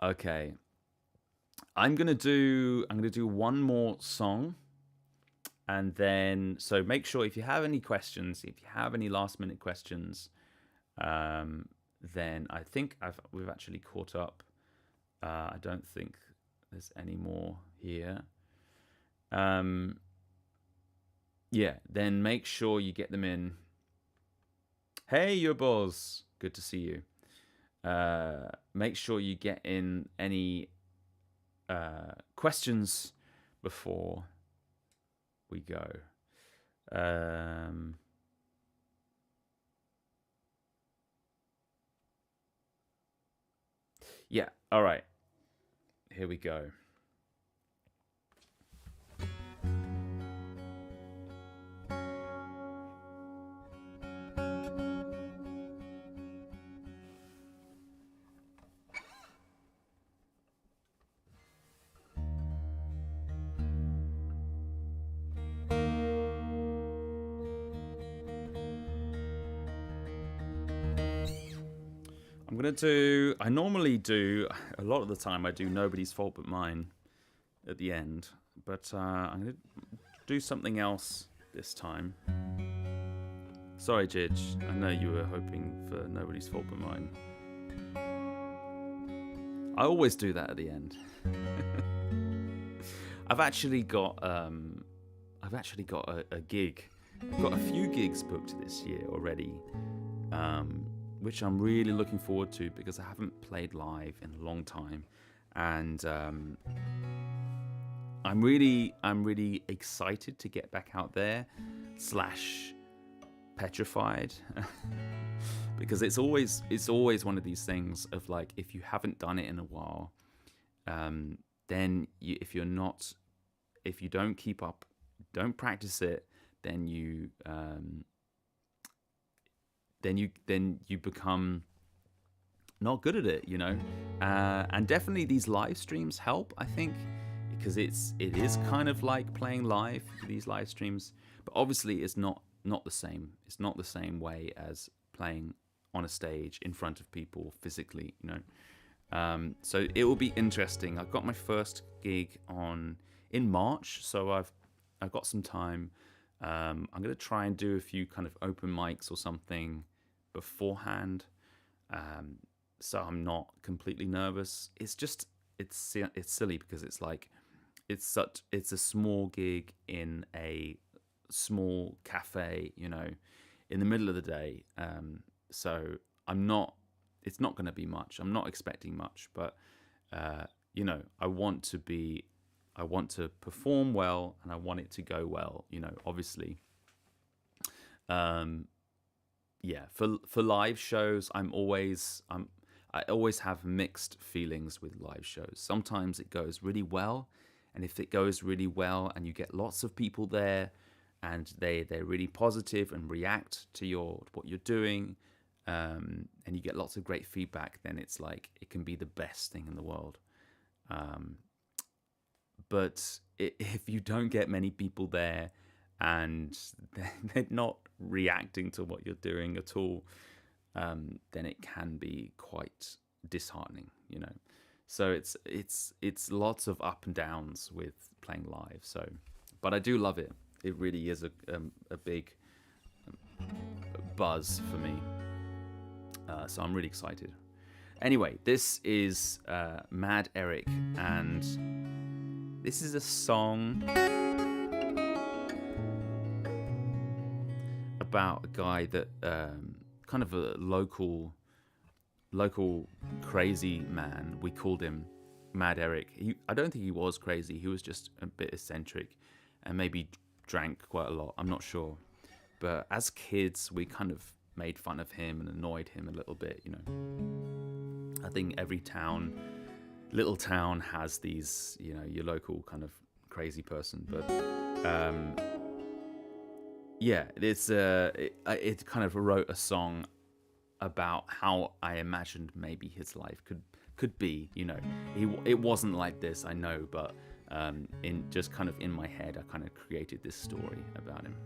Okay. I'm gonna do one more song, and then so make sure if you have any questions, if you have any last minute questions, then I think we've actually caught up. I don't think there's any more here. Yeah, then make sure you get them in. Hey, your boss. Good to see you. Make sure you get in any questions before we go. Yeah, all right. Here we go. I normally do, a lot of the time I do Nobody's Fault But Mine at the end, but I'm going to do something else this time. Sorry, Jidge, I know you were hoping for Nobody's Fault But Mine. I always do that at the end. I've actually got a gig. I've got a few gigs booked this year already, which I'm really looking forward to because I haven't played live in a long time, and I'm really excited to get back out there / petrified because it's always one of these things of like, if you haven't done it in a while, then if you don't keep up, don't practice it, then you become not good at it, you know. And definitely these live streams help, I think, because it is kind of like playing live, these live streams, but obviously it's not the same. It's not the same way as playing on a stage in front of people physically, you know. So it will be interesting. I've got my first gig in March, so I've got some time. I'm going to try and do a few kind of open mics or something beforehand, so I'm not completely nervous. It's silly because it's like it's a small gig in a small cafe, you know, in the middle of the day. So it's not going to be much. I'm not expecting much, but you know, I want to perform well, and I want it to go well, you know, obviously. Yeah, for live shows, I always have mixed feelings with live shows. Sometimes it goes really well, and if it goes really well and you get lots of people there and they're really positive and react to what you're doing, and you get lots of great feedback, then it's like it can be the best thing in the world. But if you don't get many people there and they're not reacting to what you're doing at all, then it can be quite disheartening, you know. So it's lots of up and downs with playing live. So, but I do love it. It really is a big buzz for me. So I'm really excited. Anyway, this is Mad Eric, and this is a song about a guy that kind of a local crazy man. We called him Mad Eric. I don't think he was crazy. He was just a bit eccentric and maybe drank quite a lot. I'm not sure. But as kids, we kind of made fun of him and annoyed him a little bit, you know. I think every little town has these, you know, your local kind of crazy person. But yeah, it kind of wrote a song about how I imagined maybe his life could be, you know. It wasn't like this, I know, but in just kind of in my head, I kind of created this story about him.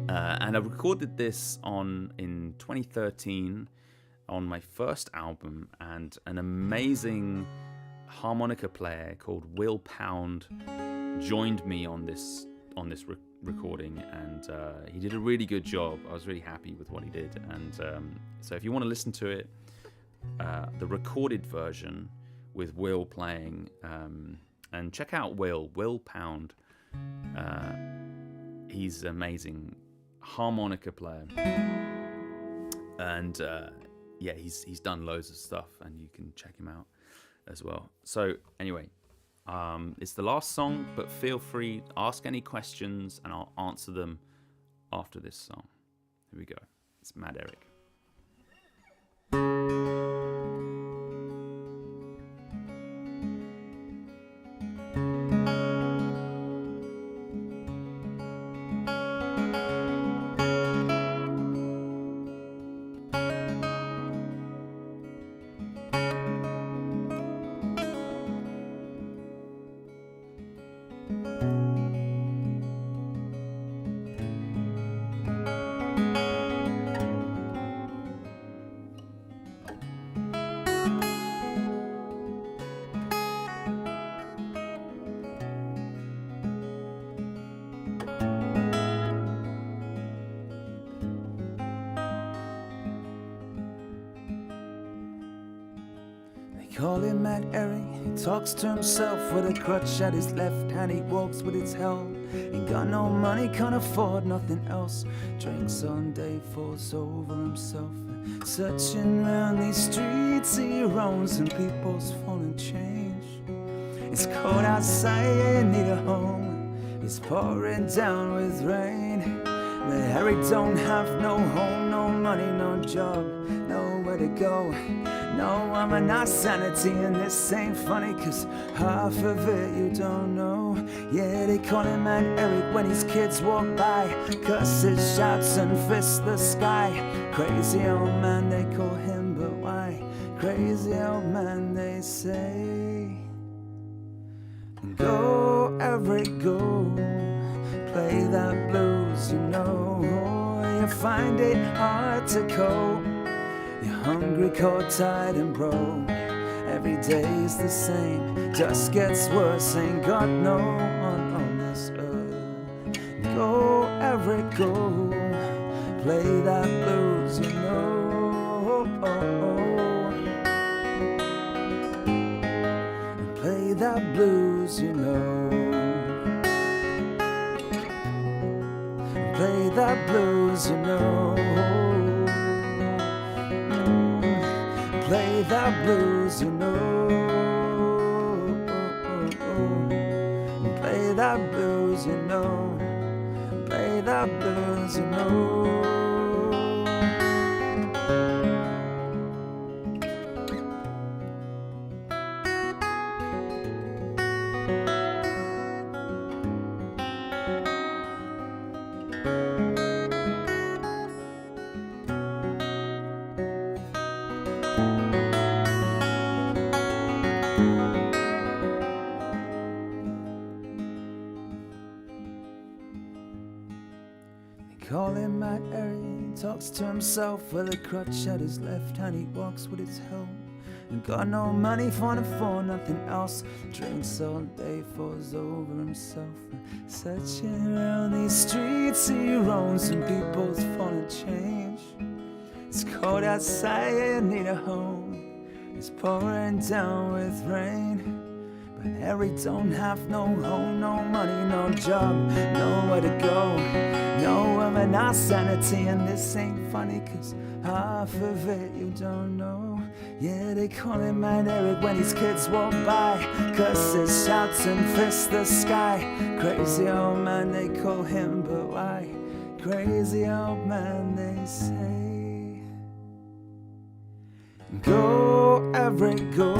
And I recorded this in 2013 on my first album, and an amazing harmonica player called Will Pound joined me on this recording, and he did a really good job. I was really happy with what he did, and so if you want to listen to it, the recorded version with Will playing, and check out Will Pound. He's an amazing harmonica player, and yeah, he's done loads of stuff, and you can check him out as well. So anyway, It's the last song, but feel free, ask any questions and I'll answer them after this song. Here we go. It's Mad Eric. Call him Mad Eric, he talks to himself with a crutch at his left hand, he walks with its help. Ain't got no money, can't afford nothing else. Drinks all day, falls over himself. Searching around these streets he roams and people's falling change. It's cold outside, you need a home. It's pouring down with rain. But Harry don't have no home, no money, no job, nowhere to go. No, I'm not sanity, and this ain't funny, cause half of it you don't know. Yeah, they call him Mad Eric when his kids walk by. Curses, shouts, and fists the sky. Crazy old man, they call him, but why? Crazy old man, they say. Go, Eric, go. Play that blues, you know. You find it hard to cope. You're hungry, cold, tired, and broke. Every day's the same, just gets worse. Ain't got no one on this earth. Go, Eric, go. Play that blues, you know. Play that blues, you know. Play that blues, you know. Play that blues, you know. Play that blues, you know. Play that blues, you know. Call him Mad Eric, he talks to himself with a crutch at his left hand, he walks with his help. And got no money for nothing else. Drinks all day, falls over himself. Searching around these streets he roams and people's falling change. It's cold outside, you need a home. It's pouring down with rain. But Harry don't have no home, no money, no job, nowhere to go. No woman, not sanity, and this ain't funny, cause half of it you don't know. Yeah, they call him Mad Eric when his kids walk by. Curses, shouts, and fists the sky. Crazy old man, they call him, but why? Crazy old man, they say. Go, Eric, go.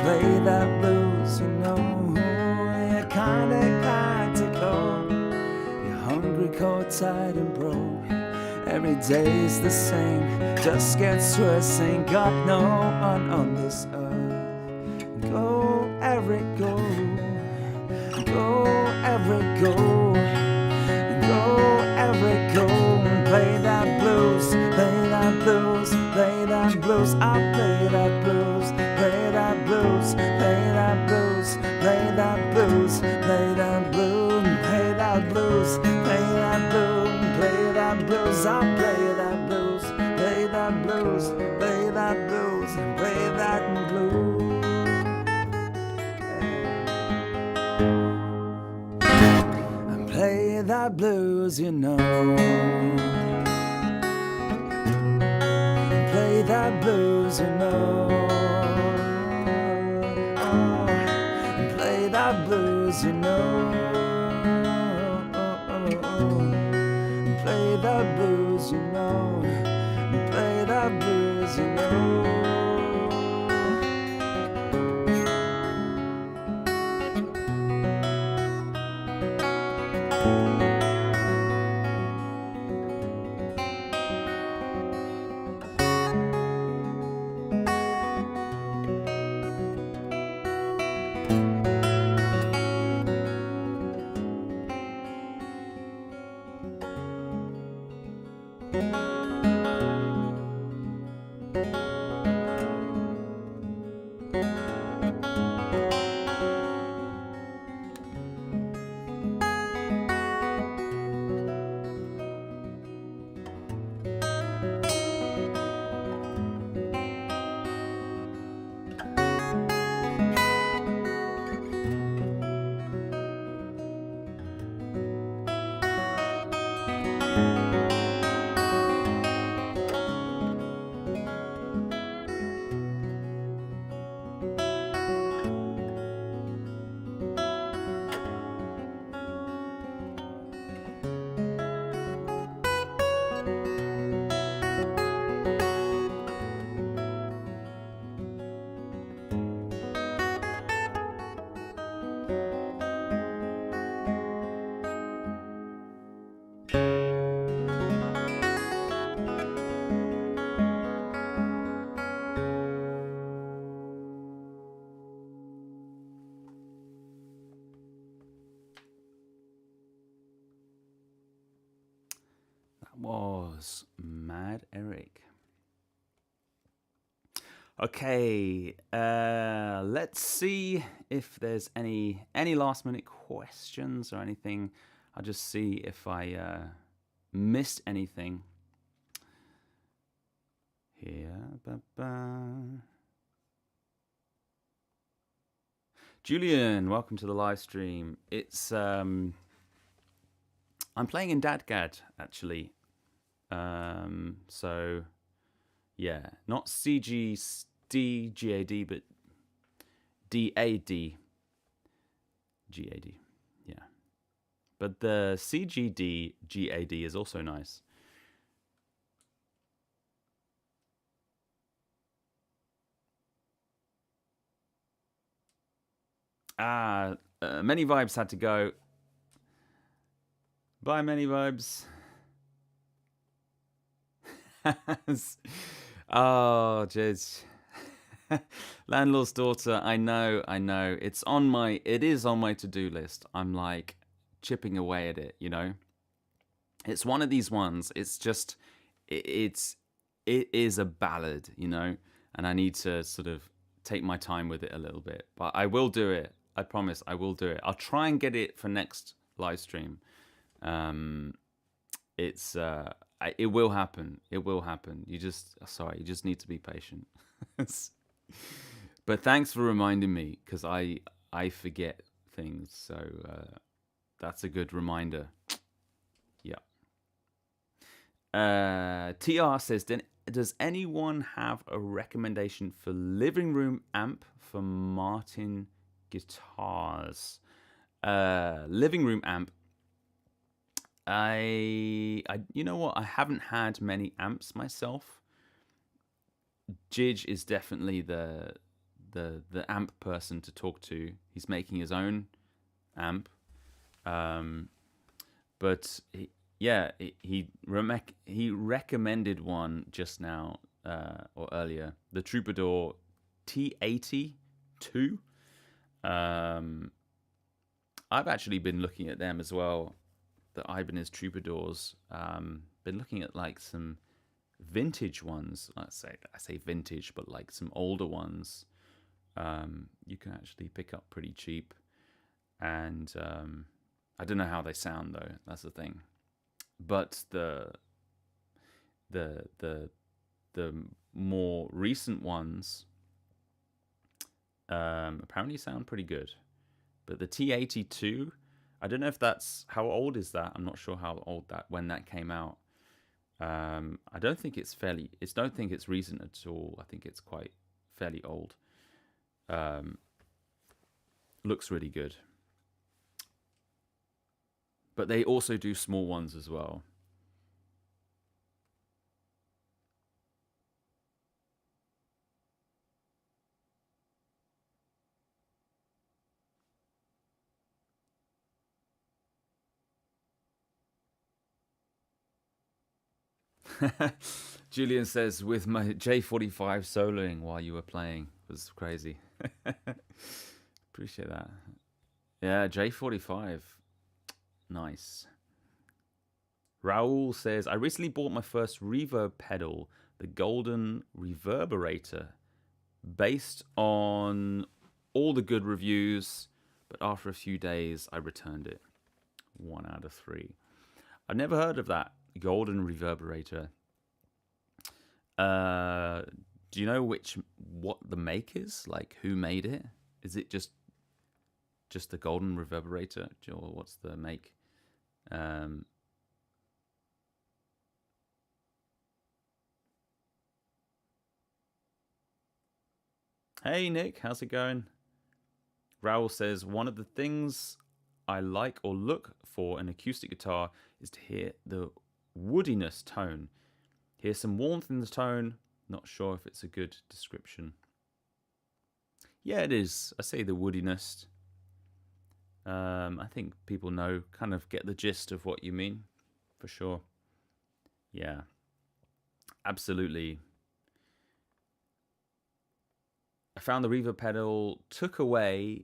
Play that blues, you know. You kinda got to go. You're hungry, cold, tired, and broke. Every day's the same, just gets worse. Ain't got no one on this earth. Go, Eric, go. Go, Eric, go. Go, Eric, go. Play that blues, play that blues, play that blues. I'll play that blues, play that blues, play that blues, play that blues, play that blues, play that blues, play that blues, play that blues. I'll play that blues, play that blues, play that blues, play that blues. And play that blues, you know. Play that blues, you know. was Mad Eric. Okay, let's see if there's any last minute questions or anything. I'll just see if I missed anything here. Julian, welcome to the live stream. It's I'm playing in Dadgad actually. So yeah, not CGD GAD, but DAD GAD. Yeah, but the CGD GAD is also nice. Many Vibes had to go. Bye, Many Vibes. Oh, jeez. Landlord's Daughter. I know. It is on my to-do list. I'm like chipping away at it, you know. It's one of these ones. It's just, it is a ballad, you know, and I need to sort of take my time with it a little bit. But I will do it. I promise I will do it. I'll try and get it for next live stream. It will happen. It will happen. You just need to be patient. But thanks for reminding me, because I forget things. So that's a good reminder. Yeah. TR says, does anyone have a recommendation for living room amp for Martin guitars? Living room amp. You know what? I haven't had many amps myself. Gij is definitely the amp person to talk to. He's making his own amp, but he recommended one just now or earlier, the Troubadour T82. I've actually been looking at them as well. The Ibanez Troubadours. Been looking at like some vintage ones. I say vintage, but like some older ones. You can actually pick up pretty cheap, and I don't know how they sound though. That's the thing. But the more recent ones apparently sound pretty good. But the T82, I don't know if that's, how old is that? I'm not sure how old when that came out. I don't think it's recent at all. I think it's quite fairly old. Looks really good. But they also do small ones as well. Julian says, with my J45 soloing while you were playing, it was crazy. Appreciate that. Yeah, J45. Nice. Raul says, I recently bought my first reverb pedal, the Golden Reverberator, based on all the good reviews, but after a few days, I returned it. 1 out of 3. I've never heard of that Golden Reverberator. Do you know what the make is? Like, who made it? Is it just the Golden Reverberator, or what's the make? Hey Nick, how's it going? Raoul says, one of the things I like or look for in acoustic guitar is to hear the woodiness tone. Hear some warmth in the tone. Not sure if it's a good description. Yeah, it is. I say the woodiness. I think people kind of get the gist of what you mean, for sure. Yeah, absolutely. I found the reverb pedal took away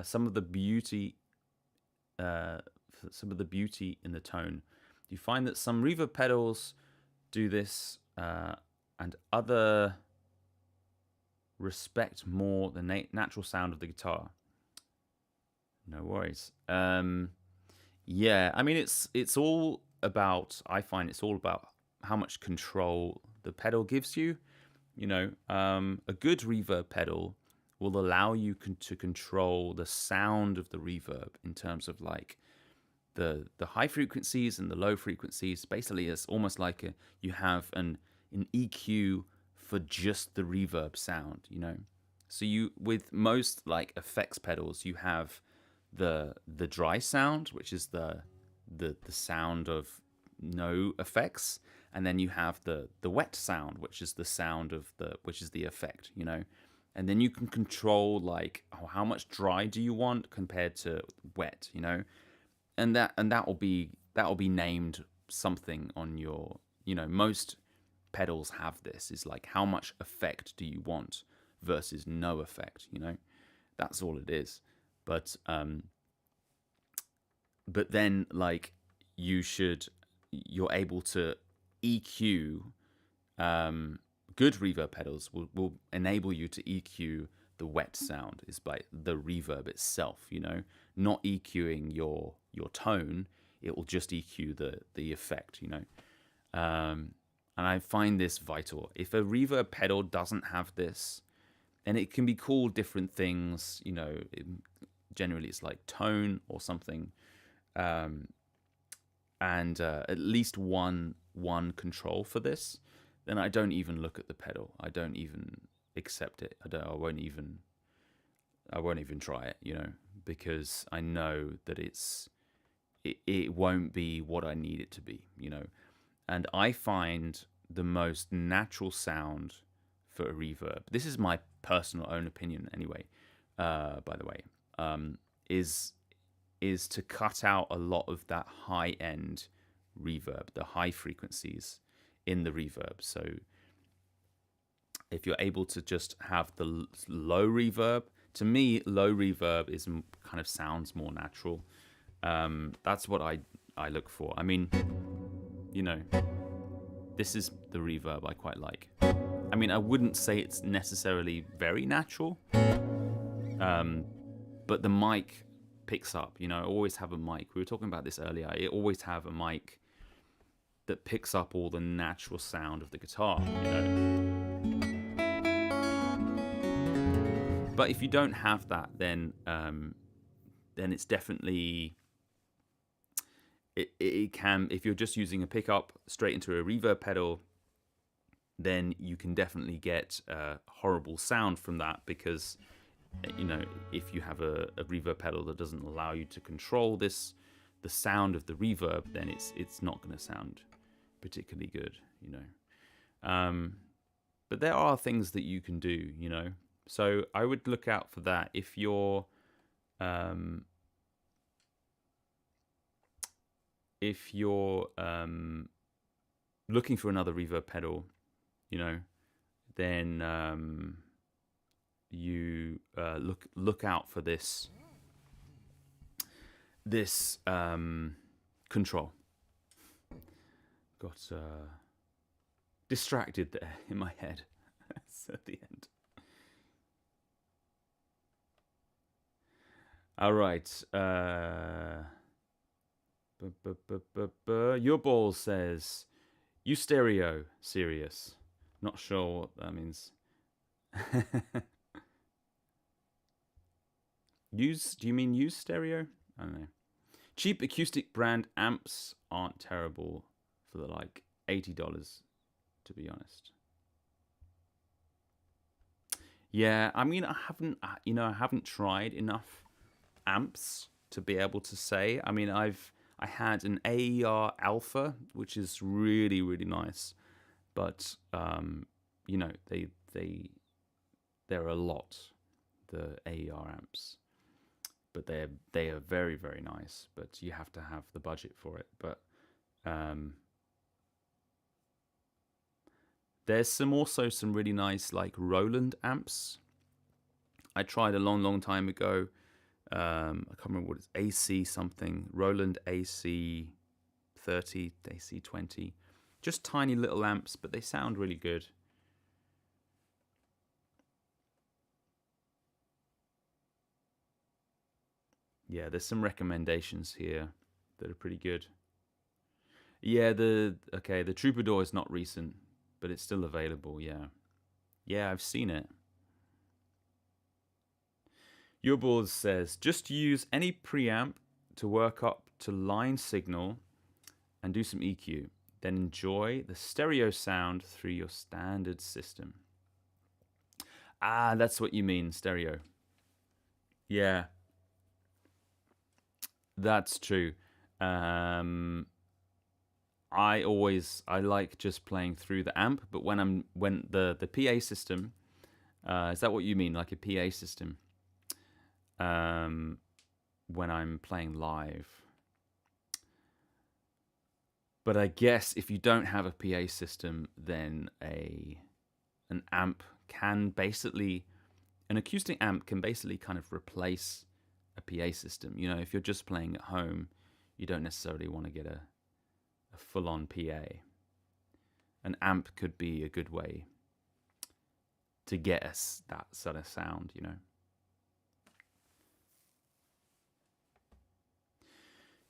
some of the beauty in the tone. you find that some reverb pedals do this, and other respect more the natural sound of the guitar. No worries. Yeah, I mean, it's all about, I find it's all about how much control the pedal gives you. You know, a good reverb pedal will allow you to control the sound of the reverb in terms of like the high frequencies and the low frequencies. Basically, it's almost like you have an EQ for just the reverb sound, you know. So you, with most like effects pedals, you have the dry sound, which is the sound of no effects, and then you have the wet sound, which is the sound of the effect, you know. And then you can control like, oh, how much dry do you want compared to wet, you know. And that will be named something on your, you know, most pedals have this, is like how much effect do you want versus no effect, you know. That's all it is. But then like you're able to EQ, good reverb pedals will enable you to EQ the wet sound, is by the reverb itself, you know, not EQing your tone. It will just EQ the effect, you know. And I find this vital. If a reverb pedal doesn't have this, and it can be called different things, you know, generally it's like tone or something, and at least one control for this, then I don't even look at the pedal. I don't even accept it. I won't even try it, you know, because I know that it won't be what I need it to be, you know. And I find the most natural sound for a reverb, this is my personal own opinion anyway, by the way, is to cut out a lot of that high end reverb, the high frequencies in the reverb. So if you're able to just have the low reverb, to me, low reverb is kind of sounds more natural. That's what I look for. I mean, you know, this is the reverb I quite like. I mean, I wouldn't say it's necessarily very natural, but the mic picks up, you know. I always have a mic. We were talking about this earlier. I always have a mic that picks up all the natural sound of the guitar, you know. But if you don't have that, then it's definitely, it can, if you're just using a pickup straight into a reverb pedal, then you can definitely get horrible sound from that, because, you know, if you have a reverb pedal that doesn't allow you to control the sound of the reverb, then it's not going to sound particularly good, you know. But there are things that you can do, you know. So I would look out for that if you're looking for another reverb pedal, you know, then you look out for this control. Got distracted there in my head at the end. All right. Your ball says, "You stereo, serious." Not sure what that means. Do you mean use stereo? I don't know. Cheap acoustic brand amps aren't terrible for the like $80, to be honest. Yeah, I mean, I haven't tried enough amps to be able to say. I mean, I had an AER Alpha, which is really, really nice, but you know, they're a lot, the AER amps, but they are very, very nice, but you have to have the budget for it. But there's also some really nice like Roland amps. I tried a long time ago. I can't remember what it's, AC something, Roland AC 30, AC20. Just tiny little amps, but they sound really good. Yeah, there's some recommendations here that are pretty good. Yeah, the Troubadour is not recent, but it's still available, yeah. Yeah, I've seen it. Your board says, just use any preamp to work up to line signal and do some EQ. Then enjoy the stereo sound through your standard system. Ah, that's what you mean, stereo. Yeah, that's true. I like just playing through the amp, but when the PA system, is that what you mean, like a PA system? When I'm playing live. But I guess if you don't have a PA system, then an acoustic amp can basically kind of replace a PA system. You know, if you're just playing at home, you don't necessarily want to get a full-on PA. An amp could be a good way to get us that sort of sound, you know.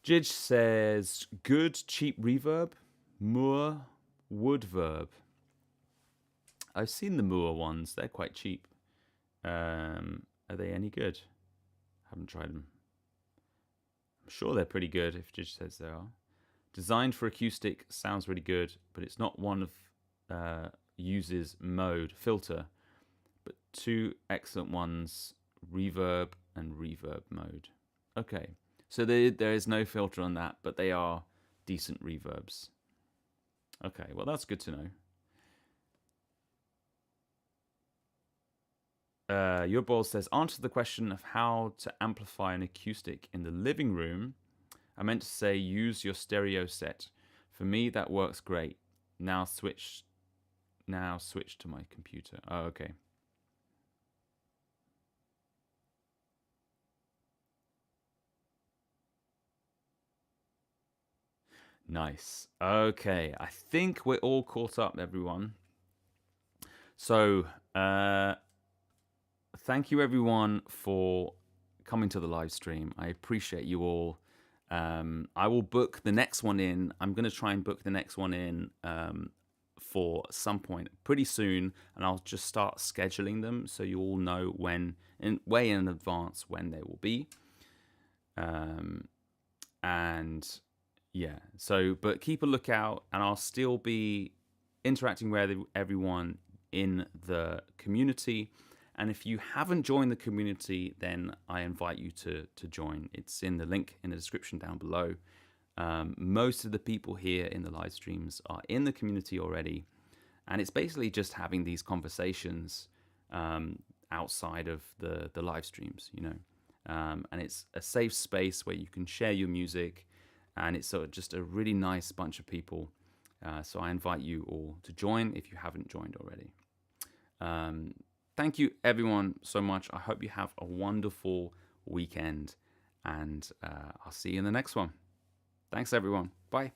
Jidge says, good cheap reverb, Moore Woodverb. I've seen the Moore ones. They're quite cheap. Are they any good? Haven't tried them. I'm sure they're pretty good if Jidge says they are. Designed for acoustic, sounds really good, but it's not one of uses mode filter, but two excellent ones, reverb and reverb mode. Okay. So there is no filter on that, but they are decent reverbs. Okay, well, that's good to know. Your ball says, answer the question of how to amplify an acoustic in the living room. I meant to say use your stereo set. For me, that works great. Now switch to my computer. Oh, okay. Nice. Okay, I think we're all caught up, everyone. So, thank you, everyone, for coming to the live stream. I appreciate you all. I will book the next one in. I'm going to try and book the next one in for some point pretty soon, and I'll just start scheduling them so you all know when, way in advance, when they will be. And yeah, so, but keep a lookout, and I'll still be interacting with everyone in the community. And if you haven't joined the community, then I invite you to join. It's in the link in the description down below. Most of the people here in the live streams are in the community already. And it's basically just having these conversations outside of the live streams, you know. And it's a safe space where you can share your music. And it's sort of just a really nice bunch of people. So I invite you all to join if you haven't joined already. Thank you, everyone, so much. I hope you have a wonderful weekend, and I'll see you in the next one. Thanks, everyone. Bye.